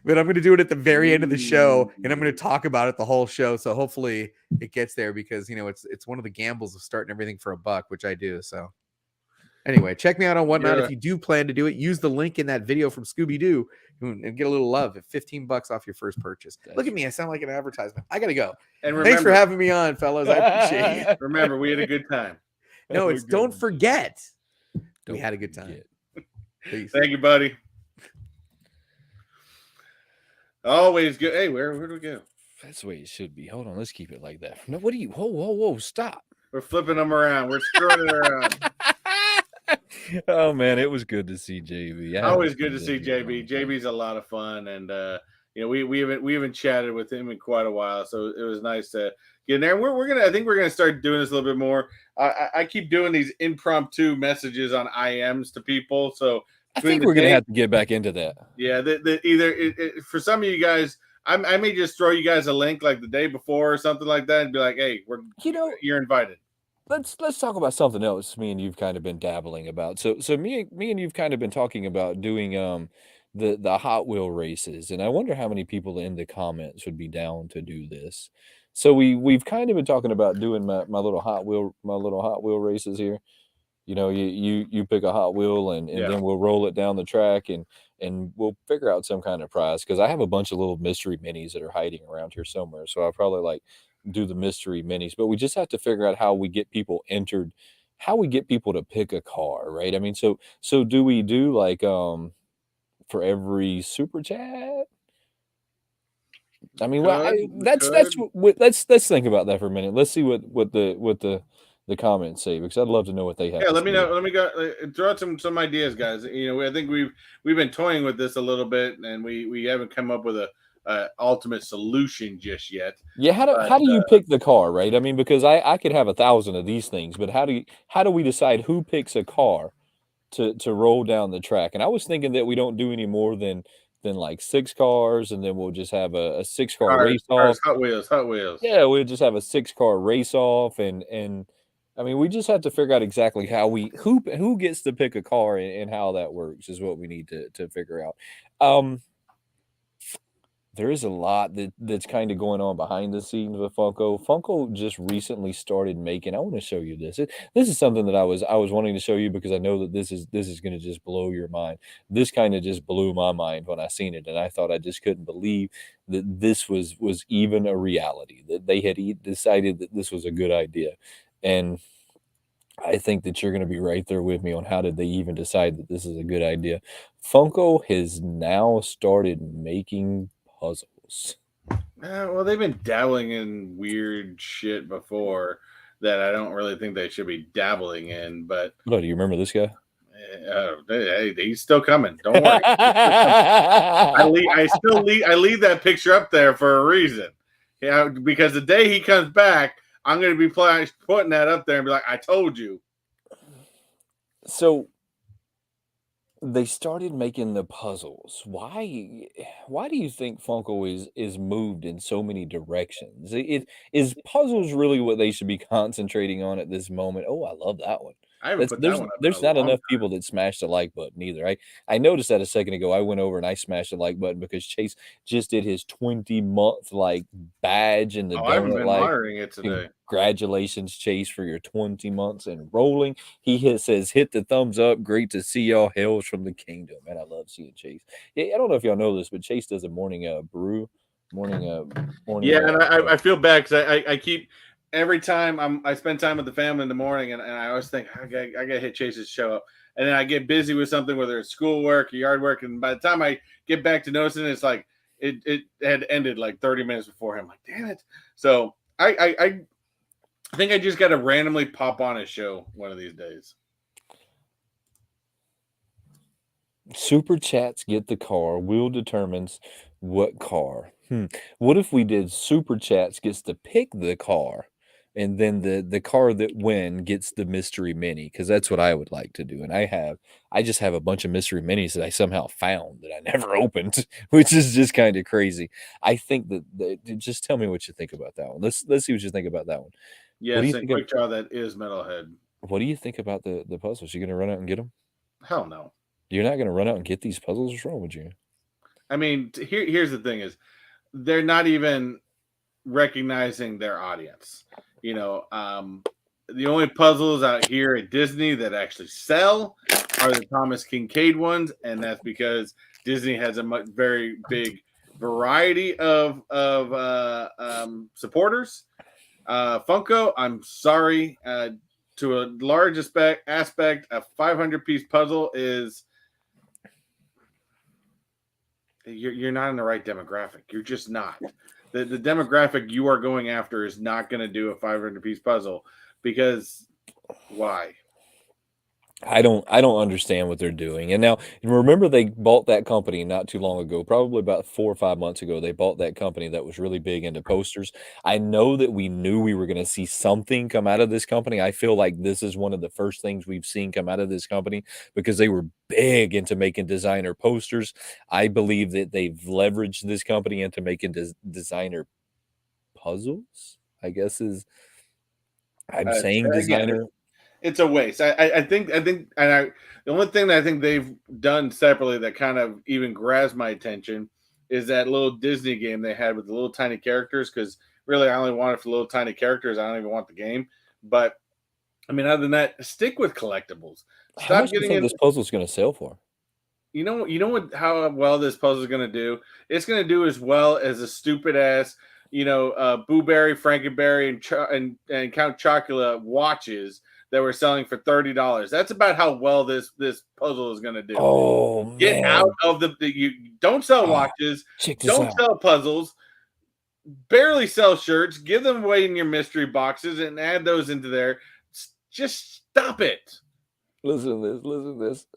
C: But I'm gonna do it at the very end of the show, and I'm gonna talk about it the whole show. So hopefully it gets there, because it's one of the gambles of starting everything for $1, which I do. So. Anyway, check me out on Whatnot. If you do plan to do it, use the link in that video from Scooby-Doo and get a little love at $15 off your first purchase. Look at me. I sound like an advertisement. I got to go. And remember, thanks for having me on, fellas. I appreciate it.
B: Remember, we had a good time.
C: No, it's don't forget. We had a good time.
B: Peace. Thank you, buddy. Always good. Hey, where do we go?
A: That's the way it should be. Hold on. Let's keep it like that. No, what do you? Whoa. Stop.
B: We're flipping them around. We're screwing it around.
A: Oh man, it was good to see JB.
B: Always good to see JB. JB's a lot of fun, and we haven't chatted with him in quite a while, so it was nice to get in there. I think we're gonna start doing this a little bit more. I keep doing these impromptu messages on IMs to people, so
A: I think we're gonna have to get back into that.
B: Yeah, for some of you guys, I may just throw you guys a link like the day before or something like that, and be like, "Hey, you're invited."
A: Let's talk about something else. Me and you've kind of been dabbling about. So me and you've kind of been talking about doing the Hot Wheel races, and I wonder how many people in the comments would be down to do this. So we've kind of been talking about doing my little Hot Wheel races here. You pick a Hot Wheel and then we'll roll it down the track and we'll figure out some kind of prize, because I have a bunch of little mystery minis that are hiding around here somewhere. So I'll probably do the mystery minis, but we just have to figure out how we get people entered, how we get people to pick a car, right? I mean, so do we do for every super chat? I mean, let's think about that for a minute. Let's see what the the comments say, because I'd love to know what they have
B: Yeah,
A: to
B: let me
A: say.
B: know. Let me go throw out some ideas, guys. I think we've been toying with this a little bit, and we haven't come up with a ultimate solution just yet.
A: Yeah,
B: But
A: how do you pick the car, right? I mean, because I could have 1,000 of these things, but how do we decide who picks a car to roll down the track? And I was thinking that we don't do any more than like 6 cars, and then we'll just have a 6-car race off.
B: Hot Wheels.
A: Yeah, we'll just have a 6-car race off, and I mean, we just have to figure out exactly how who gets to pick a car and how that works is what we need to figure out. There is a lot that's kind of going on behind the scenes with Funko. Funko just recently started making. I want to show you this. This is something that I was wanting to show you because I know that this is going to just blow your mind. This kind of just blew my mind when I seen it, and I thought I just couldn't believe that this was even a reality. That they had decided that this was a good idea, and I think that you're going to be right there with me on how did they even decide that this is a good idea. Funko has now started making puzzles.
B: Well, they've been dabbling in weird shit before that I don't really think they should be dabbling in. But
A: Oh, do you remember this guy?
B: he's still coming. Don't worry. I leave that picture up there for a reason. Yeah, because the day he comes back, I'm going to be putting that up there and be like, I told you.
A: So they started making the puzzles. Why do you think Funko is moved in so many directions? It is puzzles really what they should be concentrating on at this moment? Oh, I love that one.
B: I haven't put that one up in
A: There's
B: a
A: not
B: long
A: enough
B: time.
A: people that smash the like button either. I noticed that a second ago. I went over and I smashed the like button because Chase just did his 20-month like badge in the
B: Oh, I haven't
A: donut
B: been
A: like.
B: monitoring it today.
A: Congratulations, Chase, for your 20 months and rolling. Says, hit the thumbs up. Great to see y'all. Hails from the kingdom. Man, I love seeing Chase. Yeah, I don't know if y'all know this, but Chase does a morning brew. Morning.
B: Yeah, and I feel bad because I keep every time I spend time with the family in the morning, and I always think I gotta hit Chase's show up, and then I get busy with something, whether it's schoolwork or yard work, and by the time I get back to noticing, it's like it had ended like 30 minutes before. I'm like, damn it! So I think I just got to randomly pop on a show one of these days.
A: Super chats get the car. Wheel determines what car. What if we did super chats gets to pick the car, and then the car that win gets the mystery mini? Because that's what I would like to do. And I just have a bunch of mystery minis that I somehow found that I never opened, which is just kind of crazy. I think just tell me what you think about that one. Let's see what you think about that one. What do you
B: Yes, and
A: think of
B: quick draw that is Metalhead.
A: what do you think about the puzzles? You gonna run out and get them?
B: Hell no.
A: You're not gonna run out and get these puzzles? What's wrong with you?
B: I mean, here's the thing: is they're not even recognizing their audience. The only puzzles out here at Disney that actually sell are the Thomas Kincaid ones, and that's because Disney has a very big variety of supporters. Funko, I'm sorry, to a large aspect, a 500-piece puzzle is you're not in the right demographic. You're just not. The demographic you are going after is not going to do a 500-piece puzzle because why?
A: I don't understand what they're doing. And now remember they bought that company not too long ago, probably about 4 or 5 months ago. They bought that company that was really big into posters. I know that we knew we were going to see something come out of this company. I feel like this is one of the first things we've seen come out of this company because they were big into making designer posters. I believe that they've leveraged this company into making designer puzzles. I guess is I'm saying
B: Again,
A: designer.
B: it's a waste. I think, the only thing that I think they've done separately that kind of even grabs my attention is that little Disney game they had with the little tiny characters. Because really, I only want it for little tiny characters. I don't even want the game. But I mean, other than that, stick with collectibles.
A: How much
B: Stop
A: do you
B: getting
A: think
B: in.
A: this puzzle's going to sell for?
B: You know what? How well this puzzle is going to do? It's going to do as well as a stupid ass, Boo Berry, Frankenberry, and Count Chocula watches that we're selling for $30. That's about how well this puzzle is going to do.
A: Oh
B: Get
A: man.
B: out of you don't sell watches,
A: Check this
B: don't
A: out.
B: sell puzzles, barely sell shirts. Give them away in your mystery boxes and add those into there. Just stop it.
A: Listen to this. Listen to this.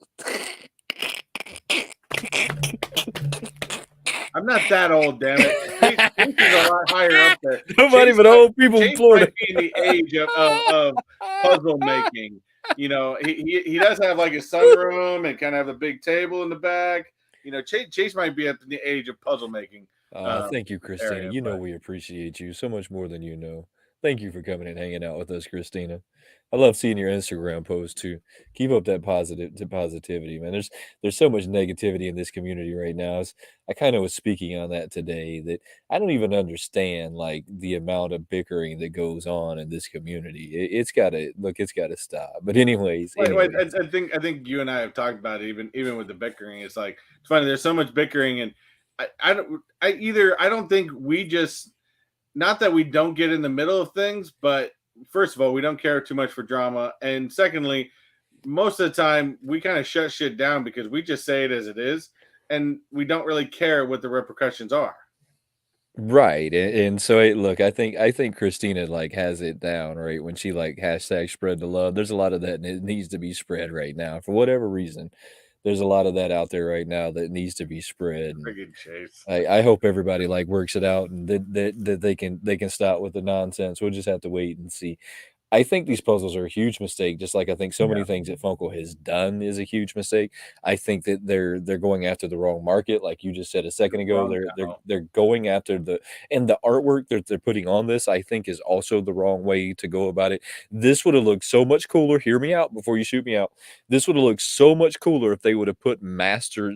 B: I'm not that old, damn it. Chase is a lot higher up there.
A: Nobody but old people in
B: Chase
A: Florida.
B: might be in the age of puzzle making. You know, he does have like a sunroom and kind of have a big table in the back. You know, Chase might be at the age of puzzle making.
A: Thank you, Christina.
B: Area,
A: You know
B: but
A: we appreciate you so much more than you know. Thank you for coming and hanging out with us, Christina. I love seeing your Instagram posts too. Keep up that positivity, man. There's so much negativity in this community right now. I kind of was speaking on that today that I don't even understand like the amount of bickering that goes on in this community. It's gotta look, it's gotta stop. But
B: wait,
A: anyways,
B: I think you and I have talked about it, even with the bickering. It's like it's funny. There's so much bickering, and I don't think we just, not that we don't get in the middle of things, but first of all, we don't care too much for drama, and secondly, most of the time we kind of shut shit down because we just say it as it is, and we don't really care what the repercussions are.
A: right, and so, look, I think Christina, like, has it down, right? When she, like, hashtag spread the love, there's a lot of that, and it needs to be spread right now for whatever reason. There's a lot of that out there right now that needs to be spread, and
B: Friggin' Chase.
A: I hope everybody, like, works it out and that they can stop with the nonsense. We'll just have to wait and see. I think these puzzles are a huge mistake, just like I think so
B: Yeah,
A: many things that Funko has done is a huge mistake. I think that they're going after the wrong market, like you just said a second ago.
B: wrong
A: They're going after the artwork that they're putting on this, I think, is also the wrong way to go about it. This would have looked so much cooler. Hear me out before you shoot me out. This would have looked so much cooler if they would have put Master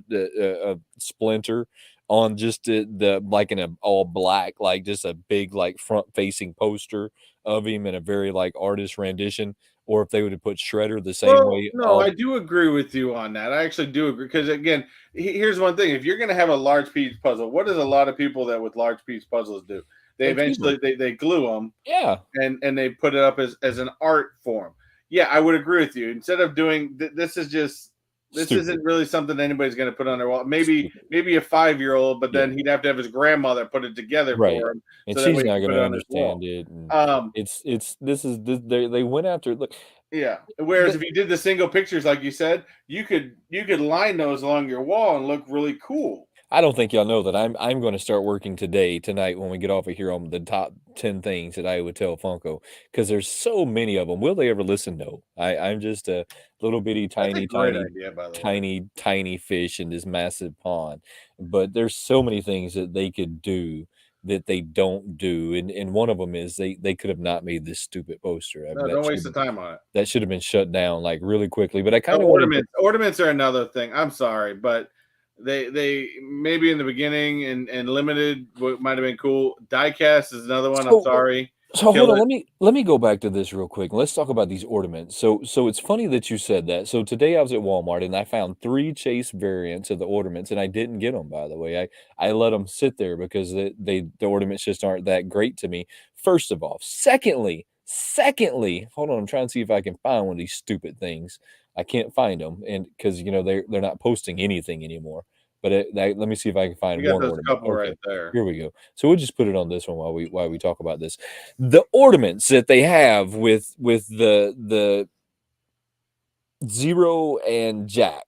A: Splinter on just the like in a all black, like just a big like front facing poster of him in a very like artist rendition, or if they would have put Shredder the same
B: Well,
A: way.
B: no,
A: All
B: I do agree with you on that. I actually do agree because again, here's one thing: if you're going to have a large piece puzzle, what does a lot of people that with large piece puzzles do? They
A: they keep them.
B: eventually they glue them
A: Yeah,
B: and they put it up as an art form. Yeah, I would agree with you. Instead of doing this is just, this
A: stupid,
B: isn't really something anybody's going to put on their wall.
A: stupid.
B: Maybe a 5-year-old, but
A: Yeah,
B: then he'd have to have his grandmother put it together
A: right.
B: for him
A: And
B: so that way
A: she's
B: he
A: not
B: can
A: going
B: put
A: to
B: it on his wall.
A: understand it. And
B: Um,
A: it's this is this, they went after look.
B: Yeah. Whereas
A: The,
B: if you did the single pictures, like you said, you could line those along your wall and look really cool.
A: I don't think y'all know that I'm going to start working tonight when we get off of here on the top 10 things that I would tell Funko because there's so many of them. Will they ever listen? No. I'm just a little bitty,
B: That's a
A: tiny,
B: great
A: tiny,
B: idea, by the way.
A: tiny, tiny fish in this massive pond. But there's so many things that they could do that they don't do, and one of them is they could have not made this stupid poster. I mean,
B: No, don't waste the time on it.
A: that should have been shut down like really quickly. But I
B: No,
A: kind of wanted to.
B: ornaments are another thing. I'm sorry, but they maybe in the beginning and limited what might have been cool. Diecast is another one. I'm
A: So
B: sorry.
A: So hold
B: Kill
A: on,
B: it.
A: let me go back to this real quick. Let's talk about these ornaments. So it's funny that you said that. So today I was at Walmart and I found 3 Chase variants of the ornaments, and I didn't get them, by the way. I let them sit there because the ornaments just aren't that great to me. First of all, secondly, hold on, I'm trying to see if I can find one of these stupid things. I can't find them, and because they're not posting anything anymore. But let me see if I can find
B: You got
A: one
B: those
A: ornament.
B: couple right
A: Okay,
B: there.
A: here we go. So we'll just put it on this one while we talk about this. The ornaments that they have with the Zero and Jack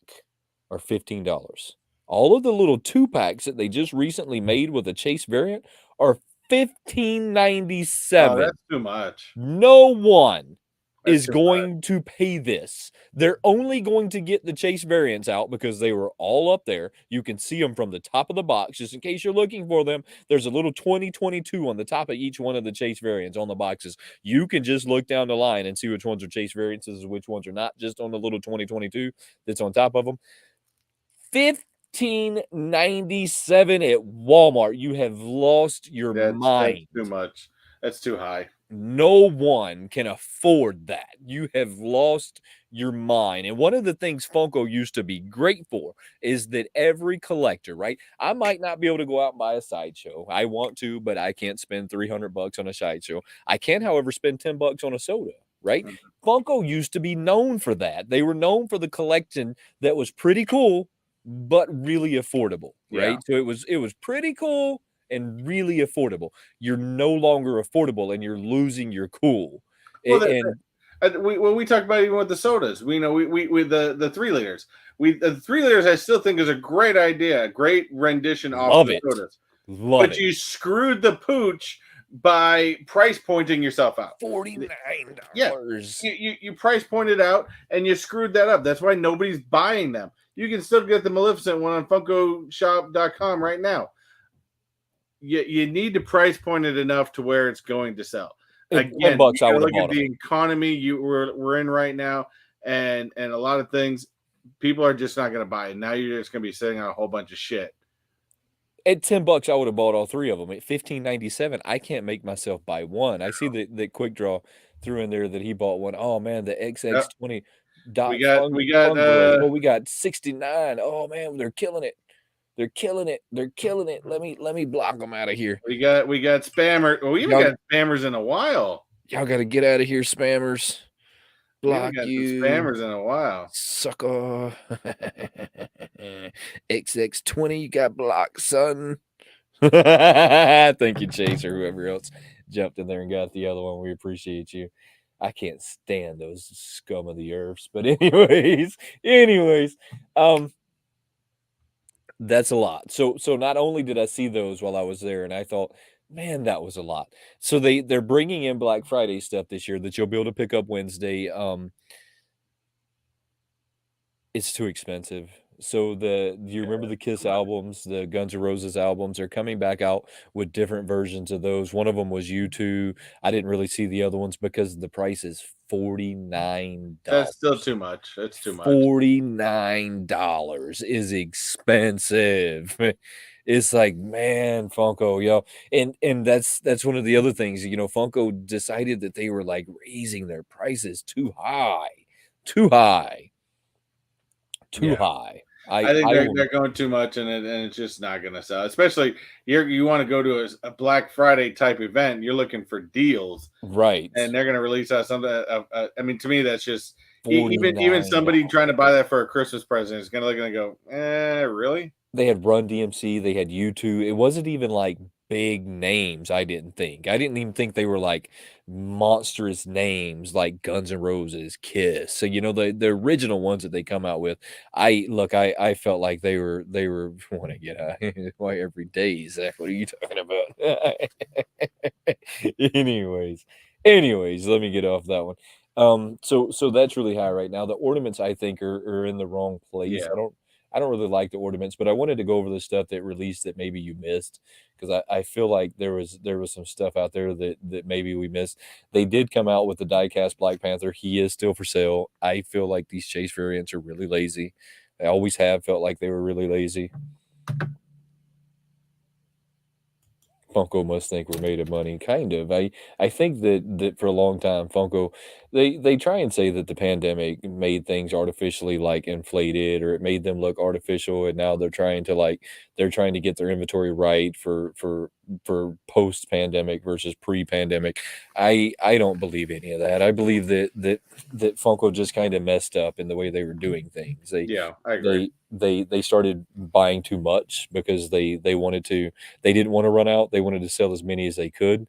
A: are $15. All of the little 2 packs that they just recently made with a Chase variant are
B: Oh,
A: $15.97.
B: that's too much.
A: No one
B: That's
A: is
B: too much.
A: going to pay this. They're only going to get the Chase variants out because they were all up there. You can see them from the top of the box. Just in case you're looking for them, there's a little 2022 on the top of each one of the Chase variants on the boxes. You can just look down the line and see which ones are Chase variants and which ones are not, just on the little 2022 that's on top of them. $15.97 at Walmart. You have lost your
B: That's
A: mind.
B: too much. That's too high.
A: No one can afford that. You have lost your mind. And one of the things Funko used to be great for is that every collector, right? I might not be able to go out and buy a sideshow. I want to, but I can't spend $300 on a sideshow. I can, however, spend $10 on a soda, right?
B: Mhm.
A: Funko used to be known for that. They were known for the collection that was pretty cool, but really affordable,
B: Yeah.
A: right? So it was pretty cool and really affordable. You're no longer affordable and you're losing your cool.
B: Well,
A: And
B: we talked about even with the sodas, we the 3 liters. The 3 liters I still think is a great idea, a great rendition off
A: Love
B: the
A: it.
B: sodas.
A: Love
B: But
A: it.
B: you screwed the pooch by price pointing yourself out.
A: $49.
B: Yeah, you price pointed out and you screwed that up. That's why nobody's buying them. You can still get the Maleficent one on FunkoShop.com right now. You need to price point it enough to where it's going to sell. Again,
A: $10 I
B: you
A: would have
B: look
A: bought
B: at the economy we're in right now, and a lot of things people are just not going to buy it. Now you're just going to be sitting on a whole bunch of shit.
A: At $10, I would have bought all 3 of them. At $15.97, I can't make myself buy one. I see that Quick Draw threw in there that he bought one. Oh man, the XX20
B: We
A: dot
B: got
A: Fungro. Oh, we got 69. Oh man, they're killing it. They're killing it. They're killing it. Let me block them out of here.
B: we got spammer. Well, we haven't got spammers in a while.
A: Y'all got to get out of here, spammers. Block
B: we haven't got
A: you.
B: some spammers in a while.
A: Sucker. XX20, you got blocked, son. Thank you, Chase, or whoever else jumped in there and got the other one. We appreciate you. I can't stand those scum of the earths. But anyways, that's a lot. So not only did I see those while I was there, and I thought, man, that was a lot. So they're bringing in Black Friday stuff this year that you'll be able to pick up Wednesday. It's too expensive. So do you remember the Kiss albums, the Guns N' Roses albums are coming back out with different versions of those. One of them was U2. I didn't really see the other ones because the price is $49.
B: That's still too much. That's too much.
A: $49 is expensive. It's like, man, Funko, yo. And that's one of the other things, Funko decided that they were like raising their prices too high. High.
B: I think they're going too much, and it's just not going to sell. Especially you want to go to a Black Friday type event, you're looking for deals,
A: right?
B: And they're going to release out something. I mean, to me, that's just even somebody trying to buy that for a Christmas present is going to look and go, really?
A: They had Run DMC, they had U2. It wasn't even like big names. I didn't even think they were like monstrous names like Guns N' Roses, Kiss. So the original ones that they come out with. I felt like they were want to get out. Why every day, Zach? What are you talking about? Anyways, let me get off that one. So that's really high right now. The ornaments I think are in the wrong place.
B: Yeah.
A: I don't really like the ornaments, but I wanted to go over the stuff that released that maybe you missed, because I feel like there was some stuff out there that maybe we missed. They did come out with the die-cast Black Panther. He is still for sale. I feel like these Chase variants are really lazy. I always have felt like they were really lazy. Funko must think we're made of money. Kind of. I think that for a long time, Funko, they try and say that the pandemic made things artificially like inflated, or it made them look artificial, and now they're trying to get their inventory right for post pandemic versus pre pandemic. I don't believe any of that. I believe that Funko just kind of messed up in the way they were doing things.
B: I agree.
A: They started buying too much because they didn't want to run out. They wanted to sell as many as they could.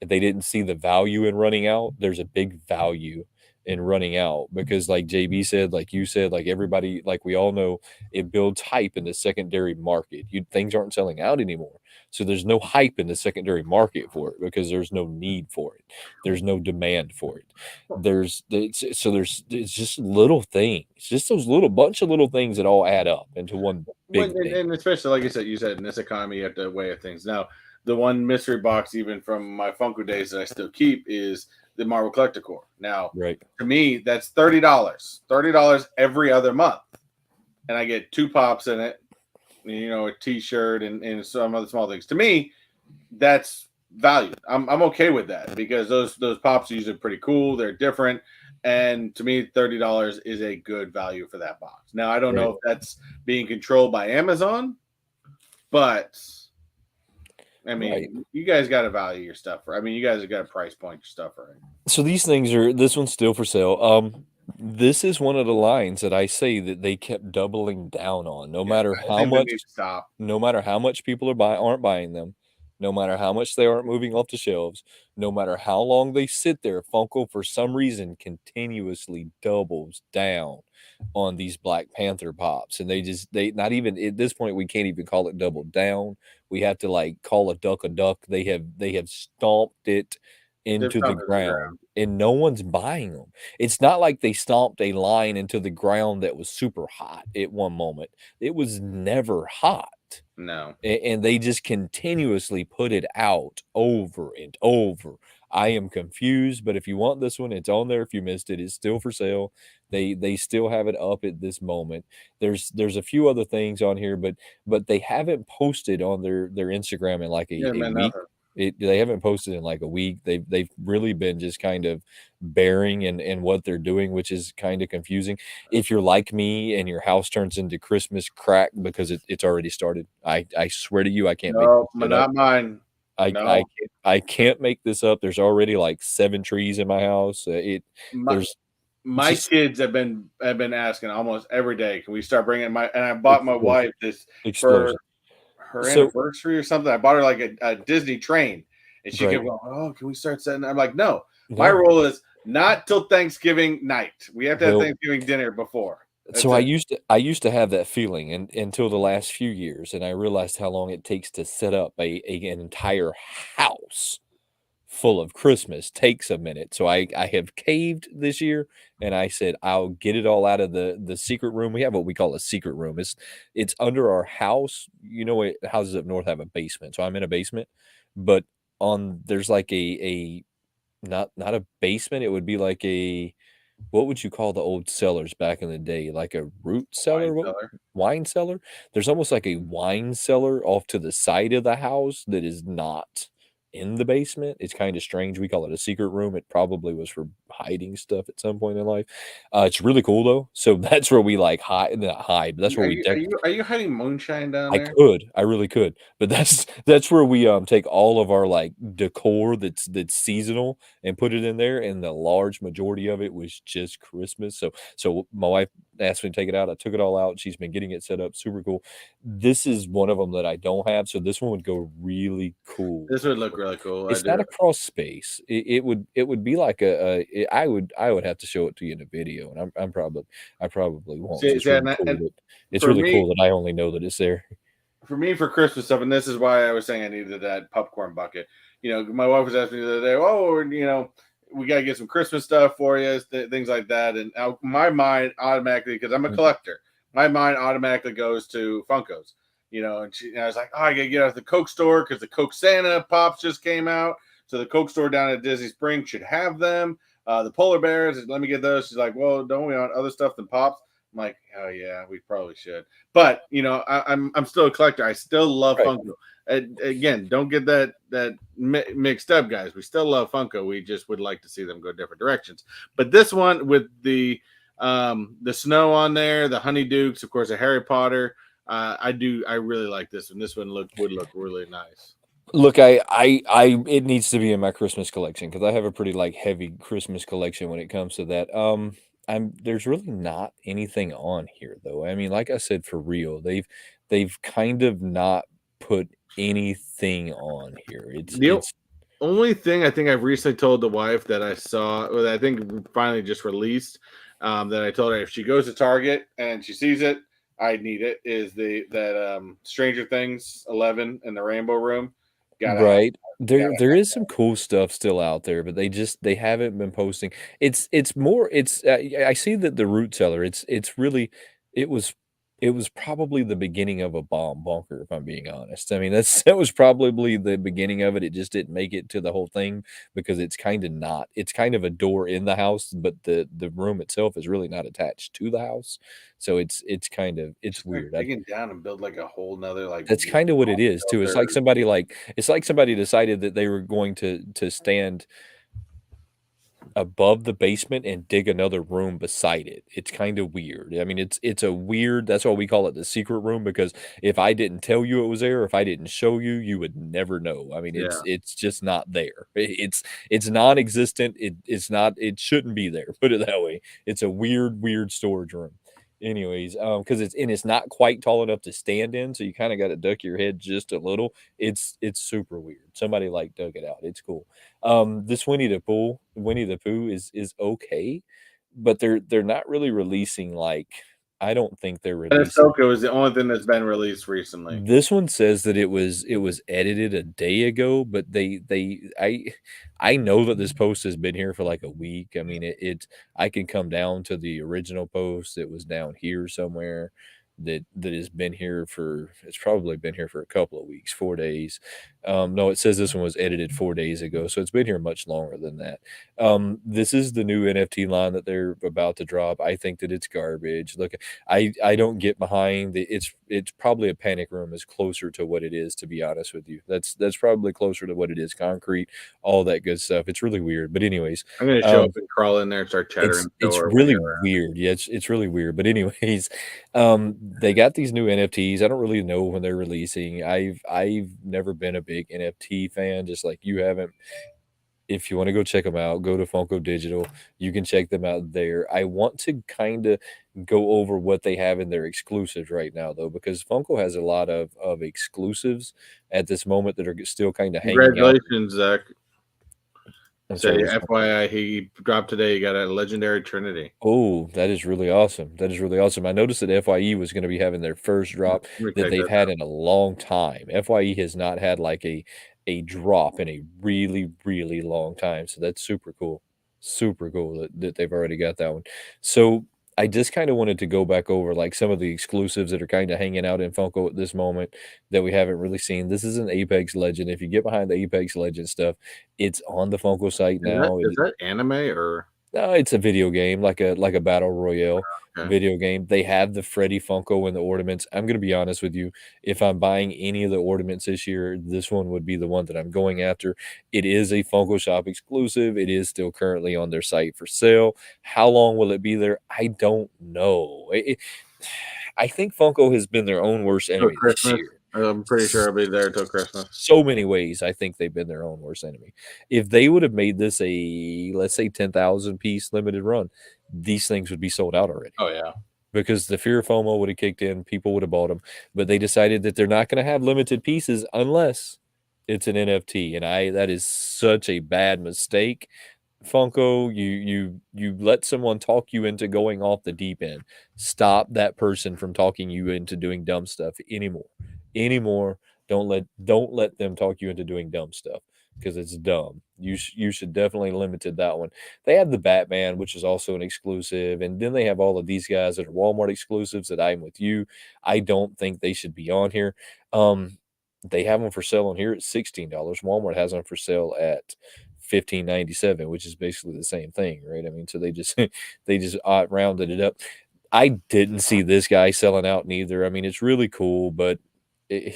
A: They didn't see the value in running out. There's a big value in running out, because like JB said, like you said, like everybody, like we all know, it builds hype in the secondary market. Things aren't selling out anymore. So there's no hype in the secondary market for it because there's no need for it. There's no demand for it. It's just little things, just those bunch of little things that all add up into one big thing.
B: And especially like you said, in this economy, you have to weigh things. Now, the one mystery box, even from my Funko days, that I still keep is the Marvel Collector Core. Now,
A: right,
B: to me, that's $30 every other month, and I get 2 pops in it, a T-shirt and some other small things. To me, that's value. I'm okay with that, because those pops are usually pretty cool. They're different, and to me, $30 is a good value for that box. Now, I don't know if that's being controlled by Amazon, but I mean, you guys got to value your stuff. I mean, you guys have got to price point your stuff, right?
A: So these things this one's still for sale. This is one of the lines that I say that they kept doubling down on, no matter how much people aren't buying them. no matter how much they aren't moving off the shelves, no matter how long they sit there, Funko for some reason continuously doubles down on these Black Panther pops, and they not even at this point we can't even call it double down. We have to like call a duck. They have stomped it
B: They've
A: into the
B: come to the
A: ground,
B: ground.
A: and no one's buying them. It's not like they stomped a line into the ground that was super hot at one moment. It was never hot.
B: No.
A: And they just continuously put it out over and over. I am confused, but if you want this one, it's on there. If you missed it, it's still for sale. They still have it up at this moment. There's a few other things on here, but they haven't posted on their Instagram in like
B: Yeah,
A: a
B: man,
A: week.
B: nothing.
A: They haven't posted in like a week. They've really been just kind of bearing in what they're doing, which is kind of confusing. If you're like me and your house turns into Christmas crack because it's already started, I swear to you, I can't make
B: No,
A: this shit up.
B: not mine. No.
A: I can't make this up. There's already like 7 trees in my house.
B: My
A: There's
B: my
A: just
B: kids have been asking almost every day, can we start bringing my and I bought my
A: explosion,
B: wife this for
A: explosion.
B: her
A: So
B: anniversary or something. I bought her like a Disney train, and she
A: right,
B: kept going, "Oh, can we start setting?" I'm like, "No, my
A: no,
B: rule is not till Thanksgiving night. We have to have
A: well,
B: Thanksgiving dinner before.
A: so
B: That's it."
A: I used to have that feeling until the last few years, and I realized how long it takes to set up an entire house full of Christmas takes a minute. So I have caved this year, and I said I'll get it all out of the secret room. We have what we call a secret room. It's under our house. You know what, houses up north have a basement. So I'm in a basement, but on there's like a not a basement, it would be like a what would you call the old cellars back in the day? Like a root
B: Wine
A: cellar? What
B: cellar.
A: wine cellar? There's almost like a wine cellar off to the side of the house that is not in the basement. It's kind of strange. We call it a secret room. It probably was for hiding stuff at some point in life. It's really cool though. So that's where we like hide, not hide, but that's where
B: Are
A: we
B: you are you are you hiding moonshine down
A: I
B: there?
A: could, I really could, but that's where we, take all of our, like, decor that's seasonal and put it in there, and the large majority of it was just Christmas, so my wife asked me to take it out, I took it all out, she's been getting it set up, super cool. This is one of them that I don't have, so this one would go really cool.
B: This would look really cool. I
A: It's not
B: do.
A: a cross space. It would be like I would have to show it to you in a video, and I probably won't, 'cause
B: See,
A: it's
B: see,
A: really cool that it's
B: for
A: really
B: me,
A: cool that I only know that it's there.
B: for Christmas stuff, and this is why I was saying I needed that popcorn bucket. My wife was asking me the other day, "Oh, we gotta get some Christmas stuff for you, things like that." And my mind automatically, because I'm a collector, my mind automatically goes to Funkos. And I was like, "Oh, I gotta get out of the Coke store because the Coke Santa pops just came out, so the Coke store down at Disney Springs should have them." The polar bears, let me get those. She's like, "Well, don't we want other stuff than pops?" I'm like, "Oh yeah, we probably should." But I'm still a collector. I still love
A: Right.
B: Funko. And again, don't get that mixed up, guys. We still love Funko. We just would like to see them go different directions. But this one with the snow on there, the Honeydukes, of course, a Harry Potter. I really like this one. This one would look really nice.
A: Look, it needs to be in my Christmas collection because I have a pretty like heavy Christmas collection when it comes to that. There's really not anything on here though. I mean, like I said, for real, they've kind of not put anything on here.
B: The only thing I think I've recently told the wife that I saw, or that I think finally just released, that I told her if she goes to Target and she sees it, I need it. Is that Stranger Things 11 in the Rainbow Room? Gotta have,
A: Right. There
B: gotta
A: there is some cool stuff still out there, but they haven't been posting. It's more I see that the root cellar, it's really it was it was probably the beginning of a bomb bunker, if I'm being honest. I mean, that was probably the beginning of it. It just didn't make it to the whole thing because it's kind of not. It's kind of a door in the house, but the room itself is really not attached to the house. So it's
B: just start
A: weird.
B: digging down and build like a whole nother
A: That's kinda what it is too.
B: shelter.
A: It's like somebody decided that they were going to stand above the basement and dig another room beside it. It's kinda weird. I mean, it's a weird that's why we call it the secret room because if I didn't tell you it was there, if I didn't show you, you would never know. I mean,
B: Yeah.
A: it's just not there. It's non-existent. It's not it shouldn't be there, put it that way. It's a weird, weird storage room. Anyways, because it's not quite tall enough to stand in, so you kinda gotta duck your head just a little. It's super weird. Somebody, like, dug it out. It's cool. This Winnie the Pooh is okay, but they're not really releasing, like I don't think they're
B: And
A: releasing.
B: Ahsoka is the only thing that's been released recently.
A: This one says that it was edited a day ago, but I know that this post has been here for like a week. I mean, I can come down to the original post that was down here somewhere that has been here for it's probably been here for a couple of weeks, 4 days. No, it says this one was edited 4 days ago, so it's been here much longer than that. This is the new NFT line that they're about to drop. I think that it's garbage. Look, I don't get behind it. It's probably a panic room is closer to what it is, to be honest with you. That's probably closer to what it is. Concrete, all that good stuff. It's really weird. But anyways,
B: I'm gonna show up
A: um,
B: and crawl in there and start chattering
A: it's
B: door when
A: really
B: you're
A: weird. Yeah, it's really weird. But anyways, they got these new NFTs. I don't really know when they're releasing. I've never been a big NFT fan, just like you haven't. If you wanna go check them out, go to Funko Digital. You can check them out there. I want to kinda go over what they have in their exclusives right now, though, because Funko has a lot of exclusives at this moment that are still kinda hanging out.
B: Congratulations, Zach.
A: I'm
B: Say
A: sorry, what's going
B: FYI, he dropped today. He got a legendary Trinity.
A: Oh, that is really awesome. That is really awesome. I noticed that FYE was gonna be having their first drop
B: Let me
A: that
B: take
A: they've
B: that
A: had in a long time. FYE has not had, like, a drop in a really, really long time, so that's super cool. Super cool that they've already got that one. So, I just kinda wanted to go back over, like, some of the exclusives that are kinda hanging out in Funko at this moment that we haven't really seen. This is an Apex Legend. If you get behind the Apex Legend stuff, it's on the Funko site now.
B: is that anime or
A: No, it's a video game, like a battle royale
B: okay?
A: video game. They have the Freddy Funko and the ornaments. I'm gonna be honest with you, if I'm buying any of the ornaments this year, this one would be the one that I'm going after. It is a Funko Shop exclusive. It is still currently on their site for sale. How long will it be there? I don't know. I think Funko has been their own worst
B: Till
A: enemy this
B: Christmas.
A: year.
B: I'm pretty sure I'll be there till Christmas.
A: So many ways, I think they've been their own worst enemy. If they would have made this a, let's say, 10,000 piece limited run, these things would be sold out already
B: Oh yeah.
A: because the fear of FOMO would have kicked in. People would have bought them, but they decided that they're not going to have limited pieces unless it's an NFT. And that is such a bad mistake. Funko, you let someone talk you into going off the deep end. Stop that person from talking you into doing dumb stuff anymore. Anymore. Don't let them talk you into doing dumb stuff because it's dumb. You should definitely limited that one. They have the Batman, which is also an exclusive, and then they have all of these guys that are Walmart exclusives that I'm with you. I don't think they should be on here. They have them for sale on here at $16. Walmart has them for sale at 15.97, which is basically the same thing, right? I mean, so they just they just rounded it up. I didn't see this guy selling out neither. I mean, it's really cool, but it,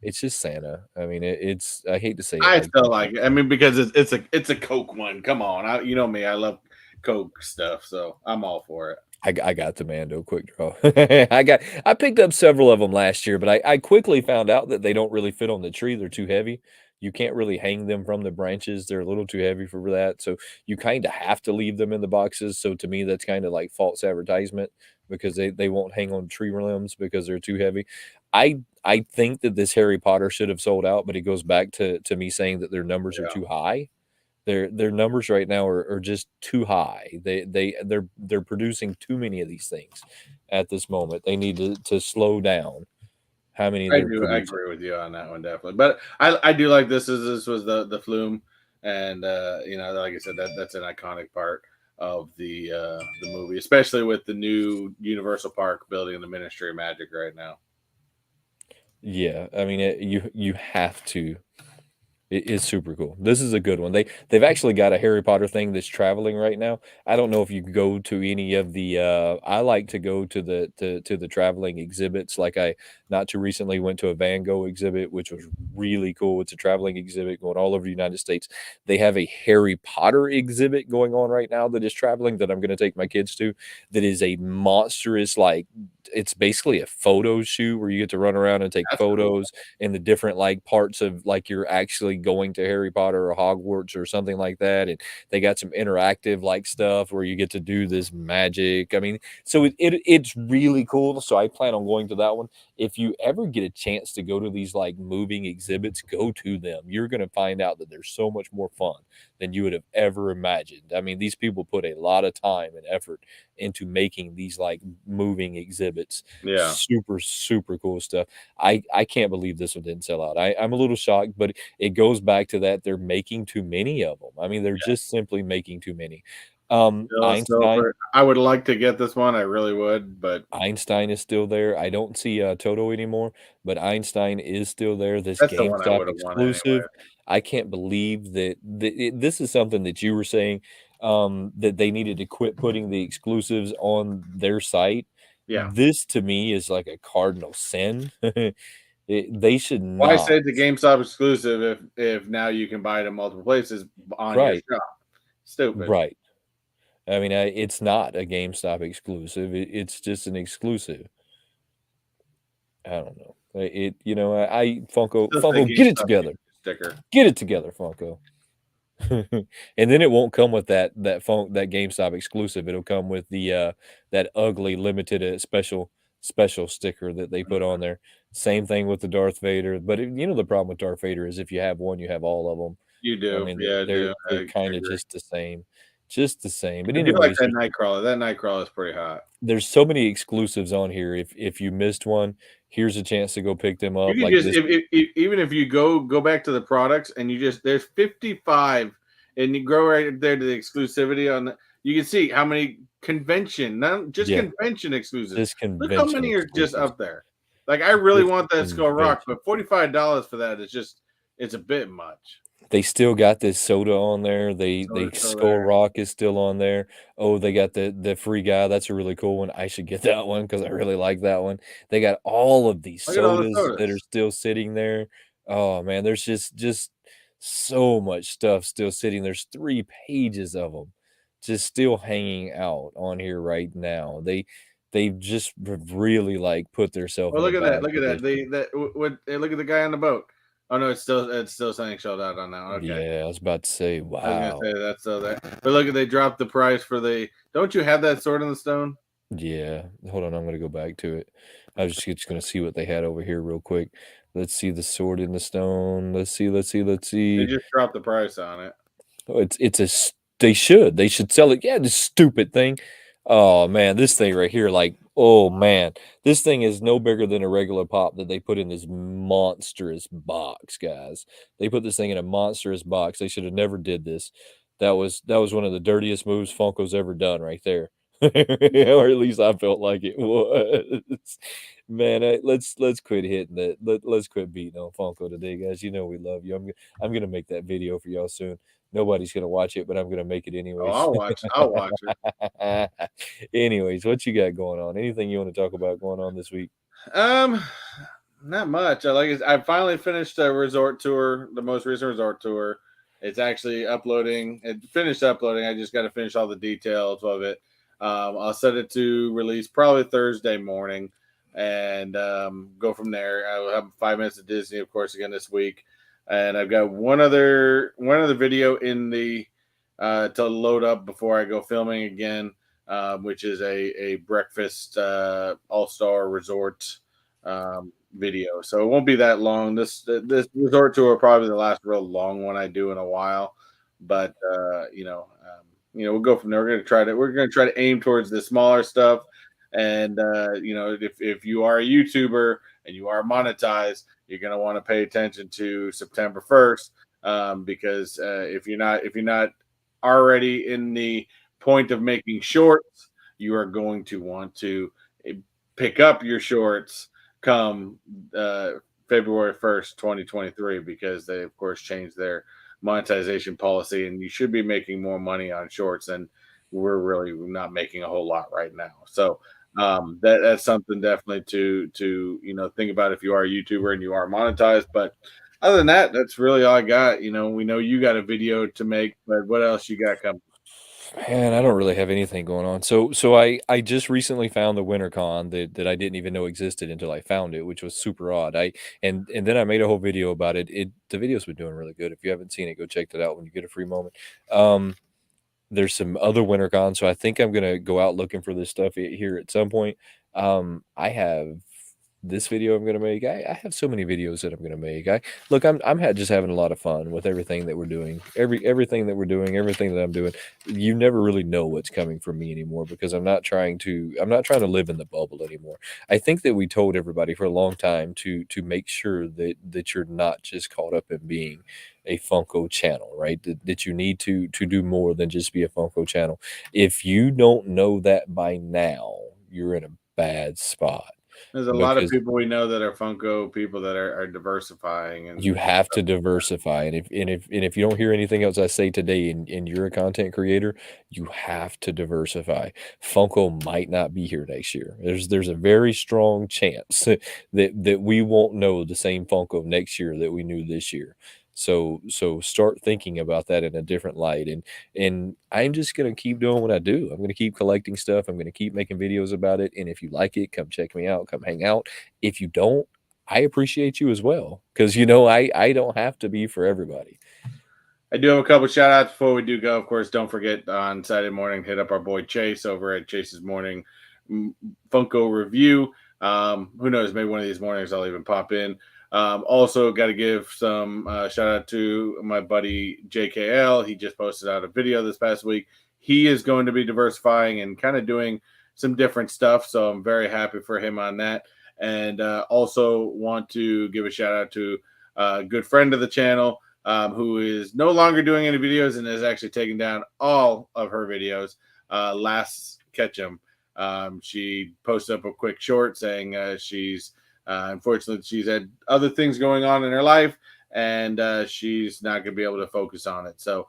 A: it's just Santa. I mean, it's I hate to say it
B: I
A: like
B: still
A: that.
B: like it. I mean, because it's a Coke one. Come on, you know me. I love Coke stuff, so I'm all for it.
A: I got the Mando quick draw. I picked up several of them last year, but I quickly found out that they don't really fit on the tree. They're too heavy. You can't really hang them from the branches. They're a little too heavy for that. So you kind of have to leave them in the boxes. So to me, that's kind of like false advertisement because they won't hang on tree limbs because they're too heavy. I think that this Harry Potter should have sold out, but it goes back to me saying that their numbers are
B: Yeah.
A: too high. Their numbers right now are just too high. They're producing too many of these things at this moment. They need to slow down how many
B: I
A: they're
B: do. I
A: producing.
B: agree with you on that one definitely. But I do like this was the flume, and like I said, that's an iconic part of the movie, especially with the new Universal Park building the Ministry of Magic right now.
A: Yeah, I mean, you have to. It is super cool. This is a good one. They've actually got a Harry Potter thing that's traveling right now. I don't know if you go to any of the I like to go to the traveling exhibits. Like I not too recently went to a Van Gogh exhibit, which was really cool. It's a traveling exhibit going all over the United States. They have a Harry Potter exhibit going on right now that is traveling that I'm going to take my kids to. That is a monstrous like it's basically a photo shoot where you get to run around and take
B: That's cool.
A: photos in the different like parts of like you're actually going to Harry Potter or Hogwarts or something like that, and they got some interactive like stuff where you get to do this magic. I mean, so it's really cool. So I plan on going to that one. If you ever get a chance to go to these like moving exhibits, go to them. You're going to find out that they're so much more fun than you would have ever imagined. I mean, these people put a lot of time and effort into making these like moving exhibits.
B: Yeah.
A: Super, super cool stuff. I can't believe this one didn't sell out. I'm a little shocked, but it goes back to that they're making too many of them. I mean, they're just simply making too many. Einstein
B: I would like to get this one. I really would, but
A: Einstein is still there. I don't see Toto anymore, but Einstein is still there. This
B: that's the one I
A: GameStop
B: would have won anyway.
A: exclusive. I can't believe that, this is something that you were saying, that they needed to quit putting the exclusives on their site.
B: Yeah.
A: This to me is like a cardinal sin. They should
B: Why
A: not.
B: say it's a GameStop exclusive if now you can buy it in multiple places on your
A: Right,
B: shop? Stupid.
A: right. I mean, it's not a GameStop exclusive. It's just an exclusive. I don't know. Funko,
B: Still say
A: get it
B: GameStop
A: together.
B: sticker.
A: Get it together, Funko. And then it won't come with that GameStop exclusive. It'll come with the that ugly limited special sticker that they put on there. Same thing with the Darth Vader. But the problem with Darth Vader is if you have one, you have all of them.
B: You
A: I
B: do.
A: mean,
B: Yeah, I do.
A: they're
B: I
A: kind of
B: agree.
A: just the same. Just the same. But
B: I do like
A: anyways,
B: that Nightcrawler. That Nightcrawler is pretty hot.
A: there's so many exclusives on here. If you missed one, here's a chance to go pick them
B: You
A: up.
B: can
A: Like
B: just
A: this.
B: even if you go back to the products and you just there's 55 and you go right there to the exclusivity on you can see how many convention, not just
A: Yeah,
B: convention exclusives.
A: this
B: Look how
A: convention
B: many are just
A: exclusives.
B: up there. Like I really
A: This
B: want that Skull Rock,
A: convention.
B: but $45 for that is just it's a bit much.
A: They still got this soda on there.
B: So
A: They
B: it's still
A: Skull
B: there.
A: Rock is still on there. Oh, they got the free guy. That's a really cool one. I should get that one because I really like that one. They got all of these
B: Look at all the
A: sodas that are
B: sodas.
A: still sitting there. Oh man, there's just so much stuff still sitting. There's 3 pages of them just still hanging out on here right now. They've just really like put themselves
B: Oh,
A: in a
B: look at that!
A: bad
B: Look at that!
A: position.
B: Look at the guy on the boat. Oh no, it's still something shelled out on now. Okay.
A: Yeah, I was about to say,
B: I was gonna
A: wow.
B: say that's so that, but look, they dropped the price for the. Don't you have that Sword in the Stone?
A: Yeah, hold on, I'm gonna go back to it. I was just gonna see what they had over here real quick. Let's see the sword in the stone. Let's
B: They
A: see.
B: just dropped the price on it.
A: Oh, they should sell it. Yeah, this stupid thing. Oh man, this thing right here, like, oh man, this thing is no bigger than a regular pop that they put in this monstrous box, guys. They put this thing in a monstrous box. They should have never did this. That was one of the dirtiest moves Funko's ever done right there. Or at least I felt like it was. Man, let's quit hitting that. Let's quit beating on Funko today, guys. You know we love you. I'm gonna make that video for y'all soon. Nobody's gonna watch it, but I'm gonna make it
B: Oh,
A: anyways.
B: I'll watch it.
A: Anyways, what you got going on? Anything you want to talk about going on this week?
B: Um, not much. I finally finished the resort tour, the most recent resort tour. It's actually uploading. It finished uploading. I just got to finish all the details of it. I'll set it to release probably Thursday morning, and go from there. I will have 5 minutes of Disney, of course, again this week, and I've got one other video in the to load up before I go filming again, which is a breakfast all star resort video. So it won't be that long. This resort tour will probably be the last real long one I do in a while. But we'll go from there. We're gonna try to aim towards the smaller stuff. And if you are a YouTuber and you are monetized, you're gonna want to pay attention to September 1st, because if you're not already in the point of making shorts, you are going to want to pick up your shorts come February 1st, 2023, because they, of course, changed their monetization policy, and you should be making more money on shorts, and we're really not making a whole lot right now. So that's something definitely to think about if you are a YouTuber and you are monetized. But other than that, that's really all I got. We know you got a video to make, but what else you got coming?
A: Man, I don't really have anything going on. So I just recently found the WinterCon that I didn't even know existed until I found it, which was super odd. And then I made a whole video about it. The video's been doing really good. If you haven't seen it, go check that out when you get a free moment. There's some other WinterCon, so I think I'm gonna go out looking for this stuff here at some point. I have this video I'm gonna make. I have so many videos that I'm gonna make. Look, just having a lot of fun with everything that we're doing. Everything that we're doing, everything that I'm doing. You never really know what's coming from me anymore because I'm not trying to live in the bubble anymore. I think that we told everybody for a long time to make sure that you're not just caught up in being a Funko channel, right? That you need to do more than just be a Funko channel. If you don't know that by now, you're in a bad spot.
B: There's a lot of
A: Because
B: people we know that are Funko people that are diversifying
A: you
B: and
A: have
B: stuff.
A: to diversify, and if you don't hear anything else I say today, and you're a content creator, you have to diversify. Funko might not be here next year. There's a very strong chance that we won't know the same Funko next year that we knew this year. So start thinking about that in a different light, and I'm just gonna keep doing what I do. I'm gonna keep collecting stuff. I'm gonna keep making videos about it, and if you like it, come check me out, come hang out. If you don't, I appreciate you as well, because I don't have to be for everybody.
B: I do have a couple shout outs before we do go. Of course, don't forget on Saturday morning, hit up our boy Chase over at Chase's Morning Funko Review. Who knows? Maybe one of these mornings I'll even pop in. Also, got to give some shout out to my buddy JKL. He just posted out a video this past week. He is going to be diversifying and kind of doing some different stuff. So I'm very happy for him on that. And also want to give a shout out to a good friend of the channel, who is no longer doing any videos and is actually taking down all of her videos. Last Ketchum, she posted up a quick short saying she's unfortunately she's had other things going on in her life, and she's not going to be able to focus on it. So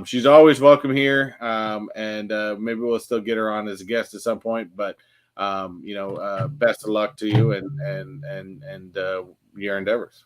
B: she's always welcome here, and maybe we'll still get her on as a guest at some point. But best of luck to you and your endeavors.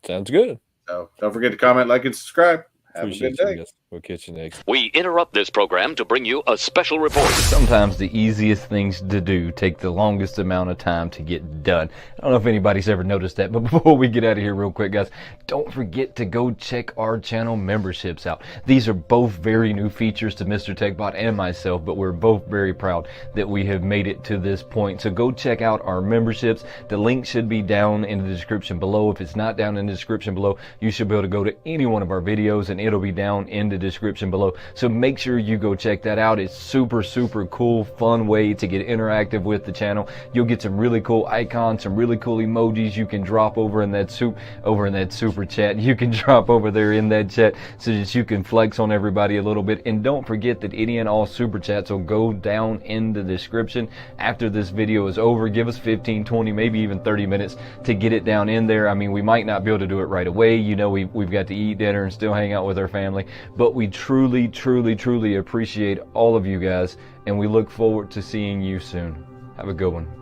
A: Sounds good.
B: So don't forget to comment, like, and subscribe. Have a good
A: Appreciate you
B: day.
A: guys. We'll catch you next.
D: We interrupt this program to bring you a special report.
E: Sometimes the easiest things to do take the longest amount of time to get done. I don't know if anybody's ever noticed that, but before we get out of here real quick, guys, don't forget to go check our channel memberships out. These are both very new features to Mr. Techbot and myself, but we're both very proud that we have made it to this point. So go check out our memberships. The link should be down in the description below. If it's not down in the description below, you should be able to go to any one of our videos and it'll be down in the description below. So make sure you go check that out. It's super cool, fun way to get interactive with the channel. You'll get some really cool icons, some really cool emojis you can drop over in that super chat. You can drop over there in that chat so that you can flex on everybody a little bit. And don't forget that any and all super chats will go down in the description after this video is over. Give us 15, 20, maybe even 30 minutes to get it down in there. I mean, we might not be able to do it right away. We've got to eat dinner and still hang out with our family, but we truly appreciate all of you guys, and we look forward to seeing you soon. Have a good one.